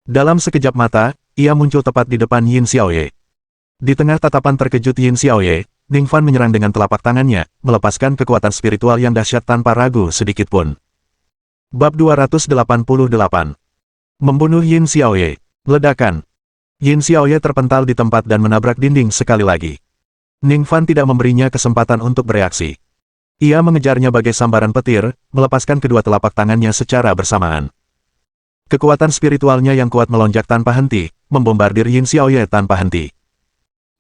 Dalam sekejap mata, ia muncul tepat di depan Yin Xiaoye. Di tengah tatapan terkejut Yin Xiaoye, Ning Fan menyerang dengan telapak tangannya, melepaskan kekuatan spiritual yang dahsyat tanpa ragu sedikitpun. Bab 288. Membunuh Yin Xiaoye. Ledakan. Yin Xiaoye terpental di tempat dan menabrak dinding sekali lagi. Ning Fan tidak memberinya kesempatan untuk bereaksi. Ia mengejarnya bagai sambaran petir, melepaskan kedua telapak tangannya secara bersamaan. Kekuatan spiritualnya yang kuat melonjak tanpa henti, membombardir Yin Xiaoye tanpa henti.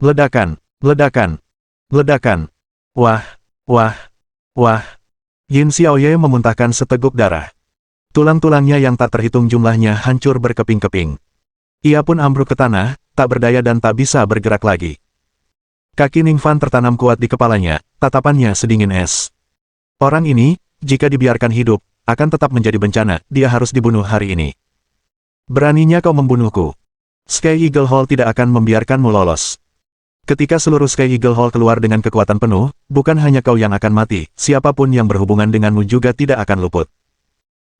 Ledakan, ledakan, ledakan. Wah, wah, wah. Yin Xiaoye memuntahkan seteguk darah. Tulang-tulangnya yang tak terhitung jumlahnya hancur berkeping-keping. Ia pun ambruk ke tanah, tak berdaya dan tak bisa bergerak lagi. Kaki Ning Fan tertanam kuat di kepalanya, tatapannya sedingin es. Orang ini, jika dibiarkan hidup, akan tetap menjadi bencana, dia harus dibunuh hari ini. Beraninya kau membunuhku. Sky Eagle Hall tidak akan membiarkanmu lolos. Ketika seluruh Sky Eagle Hall keluar dengan kekuatan penuh, bukan hanya kau yang akan mati, siapapun yang berhubungan denganmu juga tidak akan luput.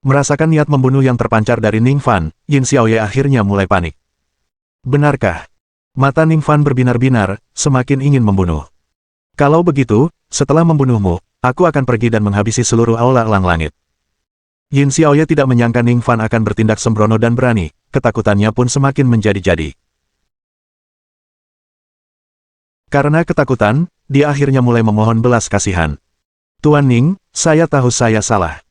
Merasakan niat membunuh yang terpancar dari Ning Fan, Yin Xiaoye akhirnya mulai panik. Benarkah? Mata Ning Fan berbinar-binar, semakin ingin membunuh. Kalau begitu, setelah membunuhmu, aku akan pergi dan menghabisi seluruh aula elang langit. Yin Xiaoye tidak menyangka Ning Fan akan bertindak sembrono dan berani, ketakutannya pun semakin menjadi-jadi. Karena ketakutan, dia akhirnya mulai memohon belas kasihan. Tuan Ning, saya tahu saya salah.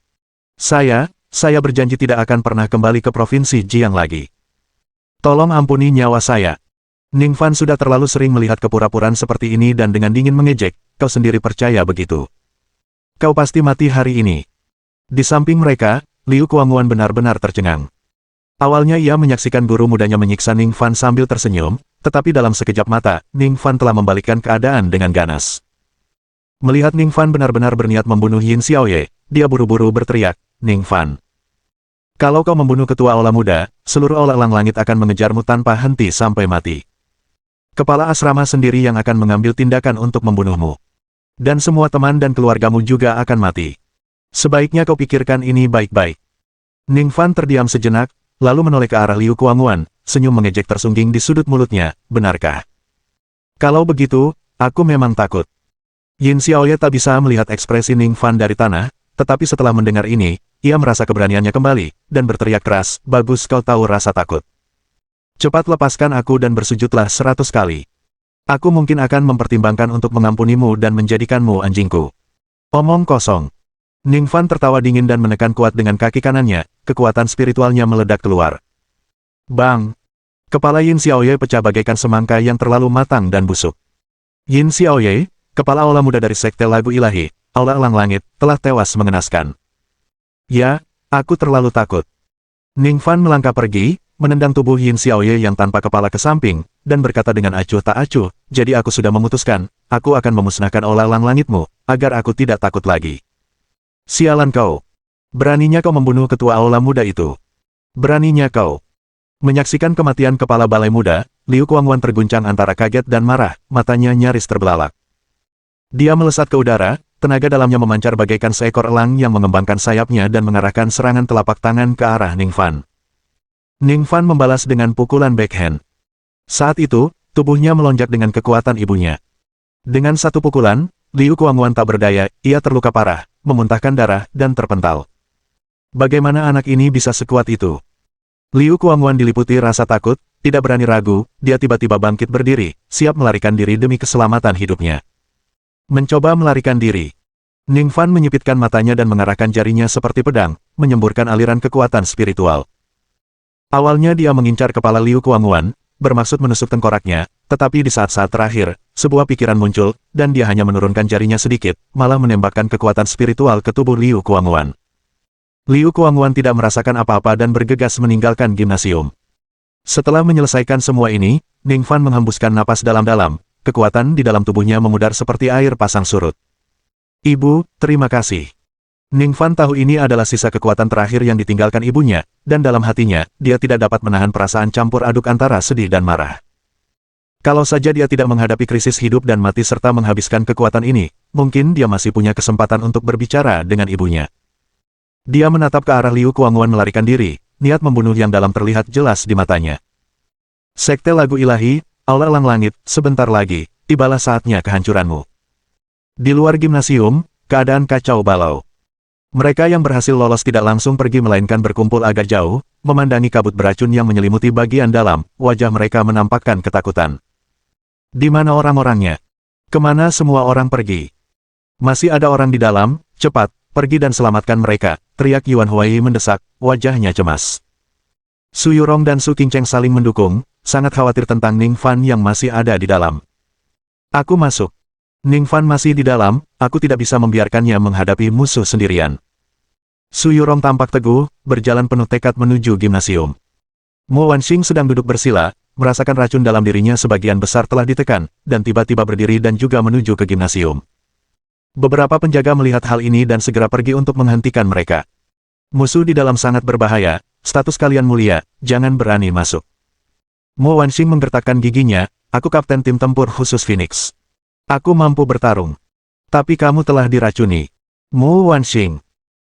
Saya berjanji tidak akan pernah kembali ke Provinsi Jiang lagi. Tolong ampuni nyawa saya. Ning Fan sudah terlalu sering melihat kepura-puraan seperti ini dan dengan dingin mengejek, kau sendiri percaya begitu. Kau pasti mati hari ini. Di samping mereka, Liu Kuangwan benar-benar tercengang. Awalnya ia menyaksikan guru mudanya menyiksa Ning Fan sambil tersenyum, tetapi dalam sekejap mata, Ning Fan telah membalikkan keadaan dengan ganas. Melihat Ning Fan benar-benar berniat membunuh Yin Xiaoye, dia buru-buru berteriak, Ning Fan. Kalau kau membunuh ketua aula muda, seluruh aula elang langit akan mengejarmu tanpa henti sampai mati. Kepala asrama sendiri yang akan mengambil tindakan untuk membunuhmu. Dan semua teman dan keluargamu juga akan mati. Sebaiknya kau pikirkan ini baik-baik. Ning Fan terdiam sejenak, lalu menoleh ke arah Liu Kuangwan, senyum mengejek tersungging di sudut mulutnya, benarkah? Kalau begitu, aku memang takut. Yin Xiaoye tak bisa melihat ekspresi Ning Fan dari tanah, tetapi setelah mendengar ini, ia merasa keberaniannya kembali, dan berteriak keras, bagus kau tahu rasa takut. Cepat lepaskan aku dan bersujudlah 100 kali. Aku mungkin akan mempertimbangkan untuk mengampunimu dan menjadikanmu anjingku. Omong kosong. Ning Fan tertawa dingin dan menekan kuat dengan kaki kanannya, kekuatan spiritualnya meledak keluar. Bang! Kepala Yin Xiaoye pecah bagaikan semangka yang terlalu matang dan busuk. Yin Xiaoye, kepala aula muda dari Sekte Lagu Ilahi, aula elang langit, telah tewas mengenaskan. Ya, aku terlalu takut. Ning Fan melangkah pergi, menendang tubuh Yin Xiaoye yang tanpa kepala ke samping, dan berkata dengan acuh tak acuh, jadi aku sudah memutuskan, aku akan memusnahkan aula elang langitmu, agar aku tidak takut lagi. Sialan kau. Beraninya kau membunuh ketua aula muda itu. Beraninya kau. Menyaksikan kematian kepala balai muda, Liu Kuangwan terguncang antara kaget dan marah, matanya nyaris terbelalak. Dia melesat ke udara, tenaga dalamnya memancar bagaikan seekor elang yang mengembangkan sayapnya dan mengarahkan serangan telapak tangan ke arah Ning Fan. Ning Fan membalas dengan pukulan backhand. Saat itu, tubuhnya melonjak dengan kekuatan ibunya. Dengan satu pukulan, Liu Kuangwan tak berdaya, ia terluka parah, memuntahkan darah, dan terpental. Bagaimana anak ini bisa sekuat itu? Liu Kuangwan diliputi rasa takut, tidak berani ragu, dia tiba-tiba bangkit berdiri, siap melarikan diri demi keselamatan hidupnya. Mencoba melarikan diri. Ning Fan menyipitkan matanya dan mengarahkan jarinya seperti pedang, menyemburkan aliran kekuatan spiritual. Awalnya dia mengincar kepala Liu Kuangwan, bermaksud menusuk tengkoraknya, tetapi di saat-saat terakhir, sebuah pikiran muncul, dan dia hanya menurunkan jarinya sedikit, malah menembakkan kekuatan spiritual ke tubuh Liu Kuangwan. Liu Kuangwan tidak merasakan apa-apa dan bergegas meninggalkan gimnasium. Setelah menyelesaikan semua ini, Ning Fan menghembuskan napas dalam-dalam, kekuatan di dalam tubuhnya memudar seperti air pasang surut. Ibu, terima kasih. Ning Fan tahu ini adalah sisa kekuatan terakhir yang ditinggalkan ibunya, dan dalam hatinya, dia tidak dapat menahan perasaan campur aduk antara sedih dan marah. Kalau saja dia tidak menghadapi krisis hidup dan mati serta menghabiskan kekuatan ini, mungkin dia masih punya kesempatan untuk berbicara dengan ibunya. Dia menatap ke arah Liu Kuangwan melarikan diri, niat membunuh yang dalam terlihat jelas di matanya. Sekte Lagu Ilahi, Aula Elang Langit, sebentar lagi, tibalah saatnya kehancuranmu. Di luar gimnasium, keadaan kacau balau. Mereka yang berhasil lolos tidak langsung pergi melainkan berkumpul agak jauh, memandangi kabut beracun yang menyelimuti bagian dalam, wajah mereka menampakkan ketakutan. Di mana orang-orangnya? Kemana semua orang pergi? Masih ada orang di dalam, cepat, pergi dan selamatkan mereka, teriak Yuan Huai mendesak, wajahnya cemas. Su Yurong dan Su Qingcheng saling mendukung, sangat khawatir tentang Ning Fan yang masih ada di dalam. Aku masuk. Ning Fan masih di dalam, aku tidak bisa membiarkannya menghadapi musuh sendirian. Su Yurong tampak teguh, berjalan penuh tekad menuju gimnasium. Mo Wanxing sedang duduk bersila, merasakan racun dalam dirinya sebagian besar telah ditekan, dan tiba-tiba berdiri dan juga menuju ke gimnasium. Beberapa penjaga melihat hal ini dan segera pergi untuk menghentikan mereka. Musuh di dalam sangat berbahaya, status kalian mulia, jangan berani masuk. Mo Wanxing menggertakkan giginya, aku kapten tim tempur khusus Phoenix. Aku mampu bertarung. Tapi kamu telah diracuni. Mo Wanxing.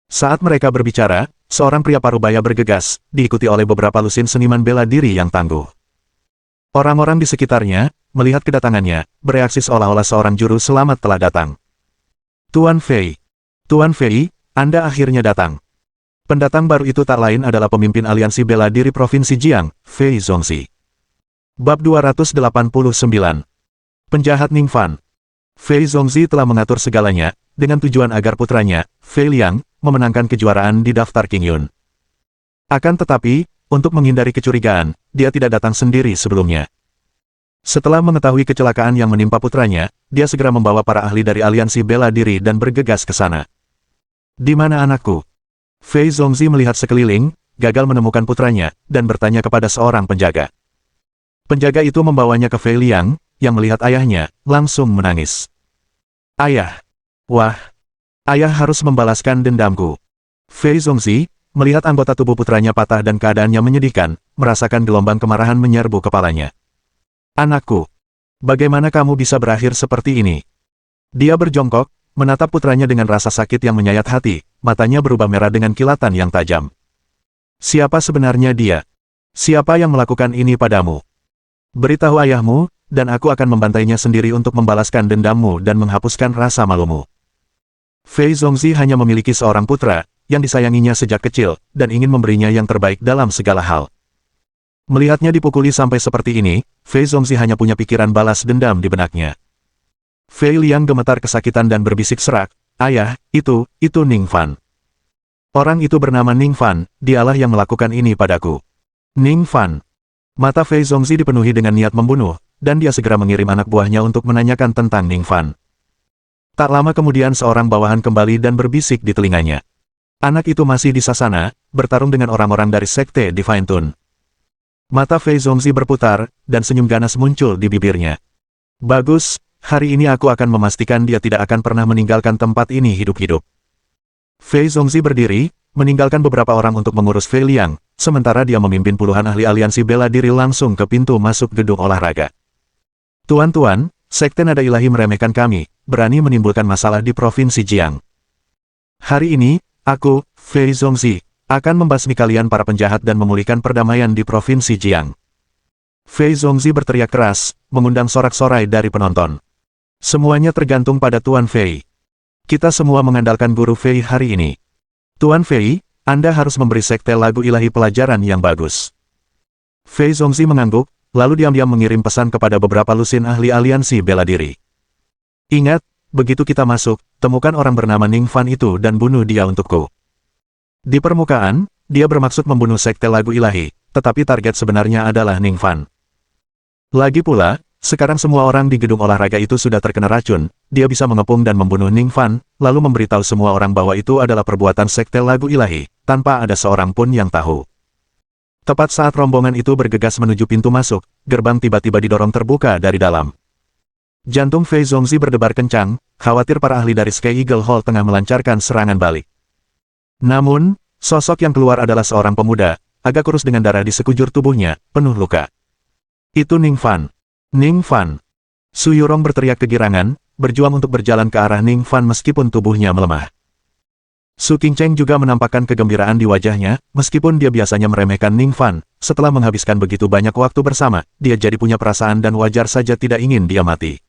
Saat mereka berbicara, seorang pria parubaya bergegas, diikuti oleh beberapa lusin seniman bela diri yang tangguh. Orang-orang di sekitarnya, melihat kedatangannya, bereaksi seolah-olah seorang juru selamat telah datang. Tuan Fei. Tuan Fei, Anda akhirnya datang. Pendatang baru itu tak lain adalah pemimpin aliansi bela diri Provinsi Jiang, Fei Zongzi. Bab 289. Penjahat Ning Fan. Fei Zongzi telah mengatur segalanya, dengan tujuan agar putranya, Fei Liang, memenangkan kejuaraan di daftar King Yun. Akan tetapi, untuk menghindari kecurigaan, dia tidak datang sendiri sebelumnya. Setelah mengetahui kecelakaan yang menimpa putranya, dia segera membawa para ahli dari aliansi bela diri dan bergegas ke sana. Di mana anakku? Fei Zongzi melihat sekeliling, gagal menemukan putranya, dan bertanya kepada seorang penjaga. Penjaga itu membawanya ke Fei Liang, yang melihat ayahnya, langsung menangis. Ayah. Wah. Ayah harus membalaskan dendamku. Fei Zongzi, melihat anggota tubuh putranya patah dan keadaannya menyedihkan, merasakan gelombang kemarahan menyerbu kepalanya. Anakku. Bagaimana kamu bisa berakhir seperti ini? Dia berjongkok, menatap putranya dengan rasa sakit yang menyayat hati, matanya berubah merah dengan kilatan yang tajam. Siapa sebenarnya dia? Siapa yang melakukan ini padamu? Beritahu ayahmu, dan aku akan membantainya sendiri untuk membalaskan dendammu dan menghapuskan rasa malumu. Fei Zongzi hanya memiliki seorang putra, yang disayanginya sejak kecil, dan ingin memberinya yang terbaik dalam segala hal. Melihatnya dipukuli sampai seperti ini, Fei Zongzi hanya punya pikiran balas dendam di benaknya. Fei Liang gemetar kesakitan dan berbisik serak, ayah, itu Ning Fan. Orang itu bernama Ning Fan, dialah yang melakukan ini padaku. Ning Fan. Mata Fei Zongzi dipenuhi dengan niat membunuh, dan dia segera mengirim anak buahnya untuk menanyakan tentang Ning Fan. Tak lama kemudian seorang bawahan kembali dan berbisik di telinganya. Anak itu masih di Sasana, bertarung dengan orang-orang dari Sekte Divine Tune. Mata Fei Zongzi berputar, dan senyum ganas muncul di bibirnya. Bagus, hari ini aku akan memastikan dia tidak akan pernah meninggalkan tempat ini hidup-hidup. Fei Zongzi berdiri, meninggalkan beberapa orang untuk mengurus Fei Liang, sementara dia memimpin puluhan ahli aliansi bela diri langsung ke pintu masuk gedung olahraga. Tuan-tuan, Sekte Nada Ilahi meremehkan kami, berani menimbulkan masalah di Provinsi Jiang. Hari ini, aku, Fei Zongzi, akan membasmi kalian para penjahat dan memulihkan perdamaian di Provinsi Jiang. Fei Zongzi berteriak keras, mengundang sorak-sorai dari penonton. Semuanya tergantung pada Tuan Fei. Kita semua mengandalkan Guru Fei hari ini. Tuan Fei, Anda harus memberi Sekte Lagu Ilahi pelajaran yang bagus. Fei Zongzi mengangguk, lalu diam-diam mengirim pesan kepada beberapa lusin ahli aliansi bela diri. Ingat, begitu kita masuk, temukan orang bernama Ning Fan itu dan bunuh dia untukku. Di permukaan, dia bermaksud membunuh Sekte Lagu Ilahi, tetapi target sebenarnya adalah Ning Fan. Lagi pula, sekarang semua orang di gedung olahraga itu sudah terkena racun, dia bisa mengepung dan membunuh Ning Fan, lalu memberitahu semua orang bahwa itu adalah perbuatan Sekte Lagu Ilahi, tanpa ada seorang pun yang tahu. Tepat saat rombongan itu bergegas menuju pintu masuk, gerbang tiba-tiba didorong terbuka dari dalam. Jantung Fei Zongzi berdebar kencang, khawatir para ahli dari Sky Eagle Hall tengah melancarkan serangan balik. Namun, sosok yang keluar adalah seorang pemuda, agak kurus dengan darah di sekujur tubuhnya, penuh luka. Itu Ning Fan. Ning Fan. Su Yurong berteriak kegirangan, berjuang untuk berjalan ke arah Ning Fan meskipun tubuhnya melemah. Su Qingcheng juga menampakkan kegembiraan di wajahnya, meskipun dia biasanya meremehkan Ning Fan. Setelah menghabiskan begitu banyak waktu bersama, dia jadi punya perasaan dan wajar saja tidak ingin dia mati.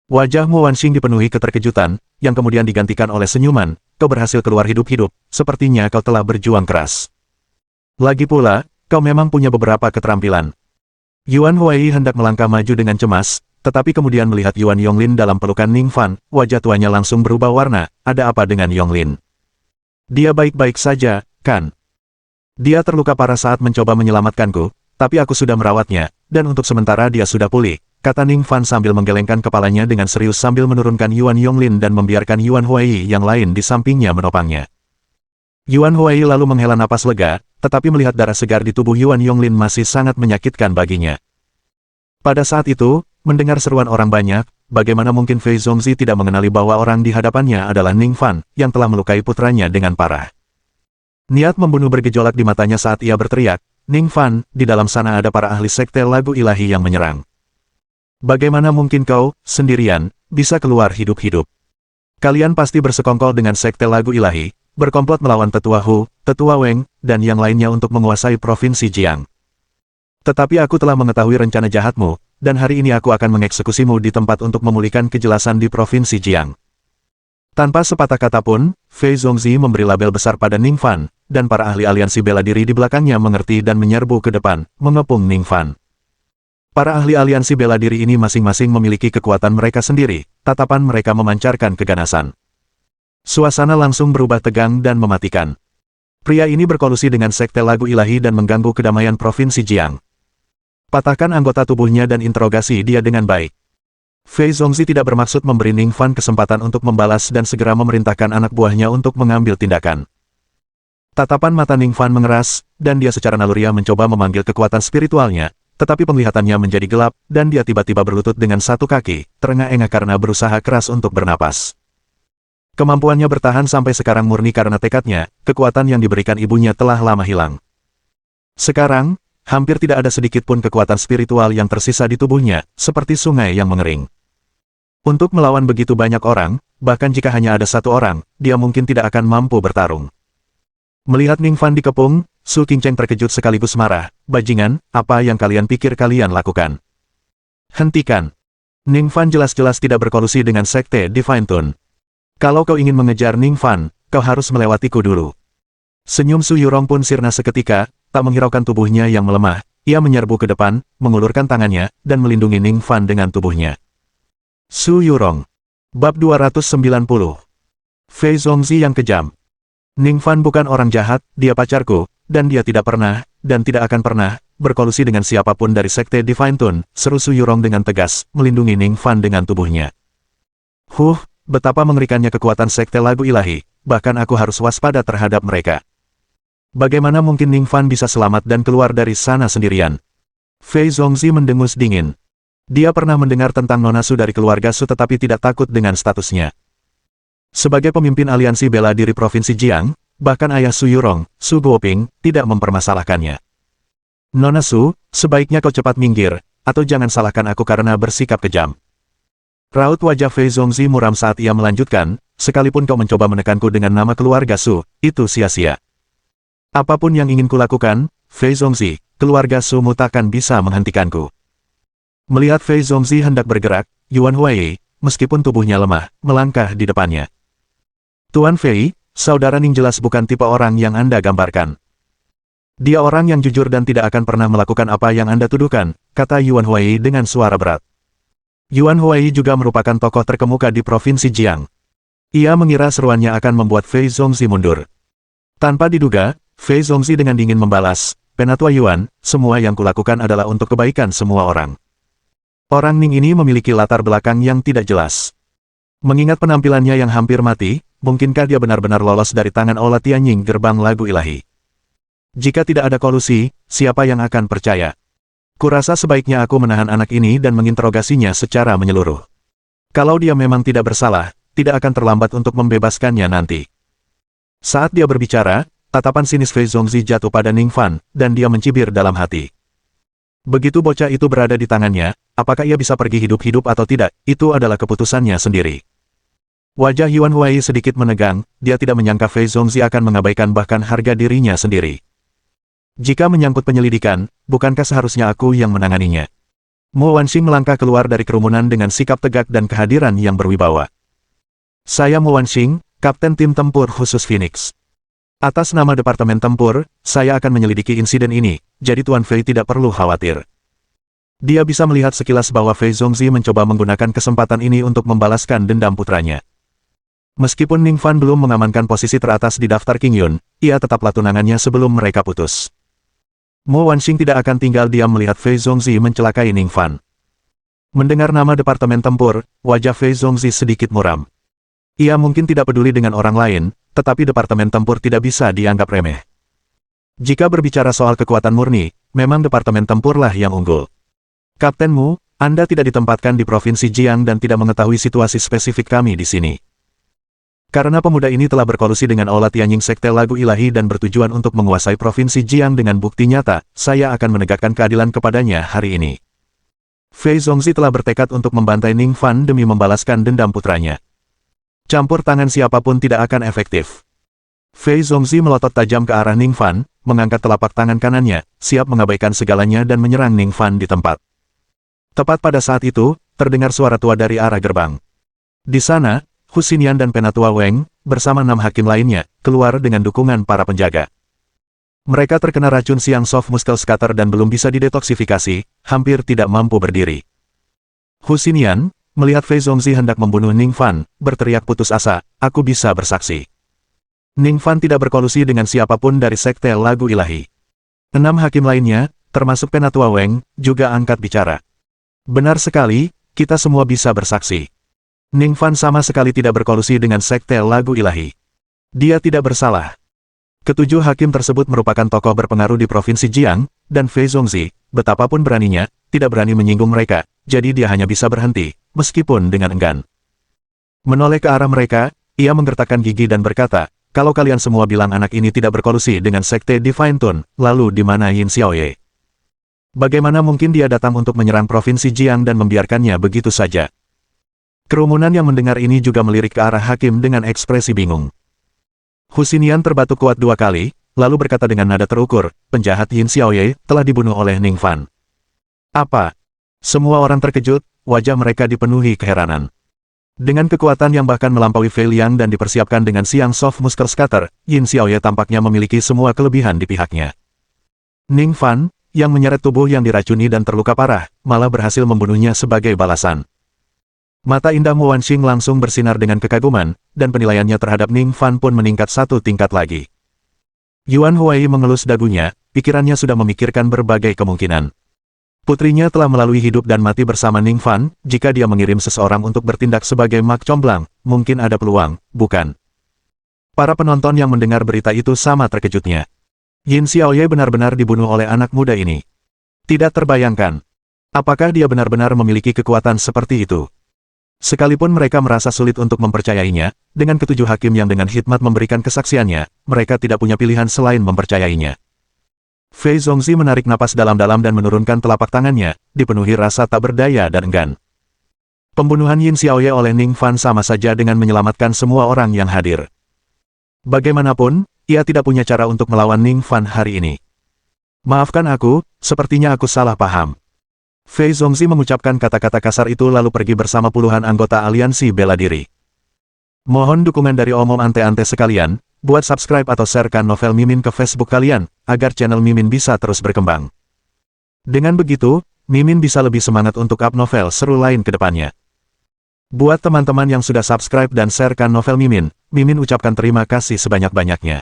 Wajah Mo Wanxing dipenuhi keterkejutan, yang kemudian digantikan oleh senyuman. Kau berhasil keluar hidup-hidup, sepertinya kau telah berjuang keras. Lagi pula, kau memang punya beberapa keterampilan. Yuan Huai hendak melangkah maju dengan cemas, tetapi kemudian melihat Yuan Yonglin dalam pelukan Ning Fan, wajah tuanya langsung berubah warna. Ada apa dengan Yonglin? Dia baik-baik saja, kan? Dia terluka parah saat mencoba menyelamatkanku, tapi aku sudah merawatnya, dan untuk sementara dia sudah pulih, kata Ning Fan sambil menggelengkan kepalanya dengan serius sambil menurunkan Yuan Yonglin dan membiarkan Yuan Huai yang lain di sampingnya menopangnya. Yuan Huai lalu menghela napas lega, tetapi melihat darah segar di tubuh Yuan Yonglin masih sangat menyakitkan baginya. Pada saat itu, mendengar seruan orang banyak, bagaimana mungkin Fei Zongzi tidak mengenali bahwa orang di hadapannya adalah Ning Fan, yang telah melukai putranya dengan parah. Niat membunuh bergejolak di matanya saat ia berteriak, Ning Fan, di dalam sana ada para ahli sekte lagu ilahi yang menyerang. Bagaimana mungkin kau, sendirian, bisa keluar hidup-hidup? Kalian pasti bersekongkol dengan sekte lagu ilahi, berkomplot melawan Tetua Hu, Tetua Weng, dan yang lainnya untuk menguasai Provinsi Jiang. Tetapi aku telah mengetahui rencana jahatmu, dan hari ini aku akan mengeksekusimu di tempat untuk memulihkan kejelasan di Provinsi Jiang. Tanpa sepatah kata pun, Fei Zongzi memberi label besar pada Ning Fan, dan para ahli aliansi bela diri di belakangnya mengerti dan menyerbu ke depan, mengepung Ning Fan. Para ahli aliansi bela diri ini masing-masing memiliki kekuatan mereka sendiri, tatapan mereka memancarkan keganasan. Suasana langsung berubah tegang dan mematikan. Pria ini berkolusi dengan sekte lagu ilahi dan mengganggu kedamaian Provinsi Jiang. Patahkan anggota tubuhnya dan interogasi dia dengan baik. Fei Zongzi tidak bermaksud memberi Ning Fan kesempatan untuk membalas dan segera memerintahkan anak buahnya untuk mengambil tindakan. Tatapan mata Ning Fan mengeras, dan dia secara naluriah mencoba memanggil kekuatan spiritualnya, tetapi penglihatannya menjadi gelap, dan dia tiba-tiba berlutut dengan satu kaki, terengah-engah karena berusaha keras untuk bernapas. Kemampuannya bertahan sampai sekarang murni karena tekadnya, kekuatan yang diberikan ibunya telah lama hilang. Sekarang, hampir tidak ada sedikit pun kekuatan spiritual yang tersisa di tubuhnya, seperti sungai yang mengering. Untuk melawan begitu banyak orang, bahkan jika hanya ada satu orang, dia mungkin tidak akan mampu bertarung. Melihat Ning Fan dikepung, Su Qingcheng terkejut sekaligus marah. Bajingan, apa yang kalian pikir kalian lakukan? Hentikan. Ning Fan jelas-jelas tidak berkolusi dengan sekte Divine Tune. Kalau kau ingin mengejar Ning Fan, kau harus melewatiku dulu. Senyum Su Yurong pun sirna seketika, tak menghiraukan tubuhnya yang melemah. Ia menyerbu ke depan, mengulurkan tangannya, dan melindungi Ning Fan dengan tubuhnya. Su Yurong. Bab 290. Fei Zongzi yang kejam. Ning Fan bukan orang jahat, dia pacarku, dan dia tidak pernah, dan tidak akan pernah, berkolusi dengan siapapun dari sekte Divine Tune, seru Su Yurong dengan tegas, melindungi Ning Fan dengan tubuhnya. Betapa mengerikannya kekuatan sekte lagu ilahi, bahkan aku harus waspada terhadap mereka. Bagaimana mungkin Ning Fan bisa selamat dan keluar dari sana sendirian? Fei Zongzi mendengus dingin. Dia pernah mendengar tentang Nona Su dari keluarga Su tetapi tidak takut dengan statusnya. Sebagai pemimpin aliansi bela diri Provinsi Jiang, bahkan ayah Su Yurong, Su Guoping, tidak mempermasalahkannya. Nona Su, sebaiknya kau cepat minggir, atau jangan salahkan aku karena bersikap kejam. Raut wajah Fei Zongzi muram saat ia melanjutkan, sekalipun kau mencoba menekanku dengan nama keluarga Su, itu sia-sia. Apapun yang ingin kulakukan, Fei Zongzi, keluarga Su mu takkan bisa menghentikanku. Melihat Fei Zongzi hendak bergerak, Yuan Huai, meskipun tubuhnya lemah, melangkah di depannya. Tuan Fei, saudara Ning jelas bukan tipe orang yang Anda gambarkan. Dia orang yang jujur dan tidak akan pernah melakukan apa yang Anda tuduhkan, kata Yuan Huai dengan suara berat. Yuan Huai juga merupakan tokoh terkemuka di Provinsi Jiang. Ia mengira seruannya akan membuat Fei Zongzi mundur. Tanpa diduga, Fei Zongzi dengan dingin membalas, Penatua Yuan, semua yang kulakukan adalah untuk kebaikan semua orang. Orang Ning ini memiliki latar belakang yang tidak jelas. Mengingat penampilannya yang hampir mati, mungkinkah dia benar-benar lolos dari tangan Ola Tianying gerbang lagu ilahi? Jika tidak ada kolusi, siapa yang akan percaya? Kurasa sebaiknya aku menahan anak ini dan menginterogasinya secara menyeluruh. Kalau dia memang tidak bersalah, tidak akan terlambat untuk membebaskannya nanti. Saat dia berbicara, tatapan sinis Fei Zongzi jatuh pada Ning Fan, dan dia mencibir dalam hati. Begitu bocah itu berada di tangannya, apakah ia bisa pergi hidup-hidup atau tidak, itu adalah keputusannya sendiri. Wajah Yuan Huai sedikit menegang, dia tidak menyangka Fei Zongzi akan mengabaikan bahkan harga dirinya sendiri. Jika menyangkut penyelidikan, bukankah seharusnya aku yang menanganinya? Mo Wanxing melangkah keluar dari kerumunan dengan sikap tegak dan kehadiran yang berwibawa. Saya Mo Wanxing, Kapten Tim Tempur Khusus Phoenix. Atas nama Departemen Tempur, saya akan menyelidiki insiden ini, jadi Tuan Fei tidak perlu khawatir. Dia bisa melihat sekilas bahwa Fei Zongzi mencoba menggunakan kesempatan ini untuk membalaskan dendam putranya. Meskipun Ning Fan belum mengamankan posisi teratas di daftar King Yun, ia tetaplah tunangannya sebelum mereka putus. Mo Wanxing tidak akan tinggal diam melihat Fei Zongzi mencelakai Ning Fan. Mendengar nama Departemen Tempur, wajah Fei Zongzi sedikit muram. Ia mungkin tidak peduli dengan orang lain, tetapi Departemen Tempur tidak bisa dianggap remeh. Jika berbicara soal kekuatan murni, memang Departemen Tempurlah yang unggul. Kapten Mu, Anda tidak ditempatkan di Provinsi Jiang dan tidak mengetahui situasi spesifik kami di sini. Karena pemuda ini telah berkolusi dengan Aula Tianjing Sekte Lagu Ilahi dan bertujuan untuk menguasai Provinsi Jiang dengan bukti nyata, saya akan menegakkan keadilan kepadanya hari ini. Fei Zongzi telah bertekad untuk membantai Ning Fan demi membalaskan dendam putranya. Campur tangan siapapun tidak akan efektif. Fei Zongzi melotot tajam ke arah Ning Fan, mengangkat telapak tangan kanannya, siap mengabaikan segalanya dan menyerang Ning Fan di tempat. Tepat pada saat itu, terdengar suara tua dari arah gerbang. Di sana, Hu Xinyan dan Penatua Weng, bersama 6 hakim lainnya, keluar dengan dukungan para penjaga. Mereka terkena racun siang soft muscle scatter dan belum bisa didetoksifikasi, hampir tidak mampu berdiri. Hu Xinyan, melihat Fei Zongzi hendak membunuh Ning Fan, berteriak putus asa, aku bisa bersaksi. Ning Fan tidak berkolusi dengan siapapun dari Sekte Lagu Ilahi. 6 hakim lainnya, termasuk Penatua Weng, juga angkat bicara. Benar sekali, kita semua bisa bersaksi. Ning Fan sama sekali tidak berkolusi dengan Sekte Lagu Ilahi. Dia tidak bersalah. Ketujuh hakim tersebut merupakan tokoh berpengaruh di Provinsi Jiang, dan Fei Zongzi, betapapun beraninya, tidak berani menyinggung mereka, jadi dia hanya bisa berhenti, meskipun dengan enggan. Menoleh ke arah mereka, ia menggertakkan gigi dan berkata, kalau kalian semua bilang anak ini tidak berkolusi dengan Sekte Divine Tune, lalu di mana Yin Xiaoye? Bagaimana mungkin dia datang untuk menyerang Provinsi Jiang dan membiarkannya begitu saja? Kerumunan yang mendengar ini juga melirik ke arah hakim dengan ekspresi bingung. Hu Xinyan terbatuk kuat 2 kali, lalu berkata dengan nada terukur, penjahat Yin Xiaoye telah dibunuh oleh Ning Fan. Apa? Semua orang terkejut, wajah mereka dipenuhi keheranan. Dengan kekuatan yang bahkan melampaui Fei Liang dan dipersiapkan dengan siang soft muscle scatter, Yin Xiaoye tampaknya memiliki semua kelebihan di pihaknya. Ning Fan, yang menyeret tubuh yang diracuni dan terluka parah, malah berhasil membunuhnya sebagai balasan. Mata indah Mo Wanxing langsung bersinar dengan kekaguman, dan penilaiannya terhadap Ning Fan pun meningkat 1 tingkat lagi. Yuan Huai mengelus dagunya, pikirannya sudah memikirkan berbagai kemungkinan. Putrinya telah melalui hidup dan mati bersama Ning Fan, jika dia mengirim seseorang untuk bertindak sebagai mak comblang, mungkin ada peluang, bukan? Para penonton yang mendengar berita itu sama terkejutnya. Yin Xiaoye benar-benar dibunuh oleh anak muda ini. Tidak terbayangkan. Apakah dia benar-benar memiliki kekuatan seperti itu? Sekalipun mereka merasa sulit untuk mempercayainya, dengan ketujuh hakim yang dengan hikmat memberikan kesaksiannya, mereka tidak punya pilihan selain mempercayainya. Fei Zongzi menarik napas dalam-dalam dan menurunkan telapak tangannya, dipenuhi rasa tak berdaya dan enggan. Pembunuhan Yin Xiaoye oleh Ning Fan sama saja dengan menyelamatkan semua orang yang hadir. Bagaimanapun, ia tidak punya cara untuk melawan Ning Fan hari ini. Maafkan aku, sepertinya aku salah paham. Fei Zongzi mengucapkan kata-kata kasar itu lalu pergi bersama puluhan anggota aliansi bela diri. Mohon dukungan dari omom ante-ante sekalian, buat subscribe atau sharekan novel Mimin ke Facebook kalian, agar channel Mimin bisa terus berkembang. Dengan begitu, Mimin bisa lebih semangat untuk up novel seru lain ke depannya. Buat teman-teman yang sudah subscribe dan sharekan novel Mimin, Mimin ucapkan terima kasih sebanyak-banyaknya.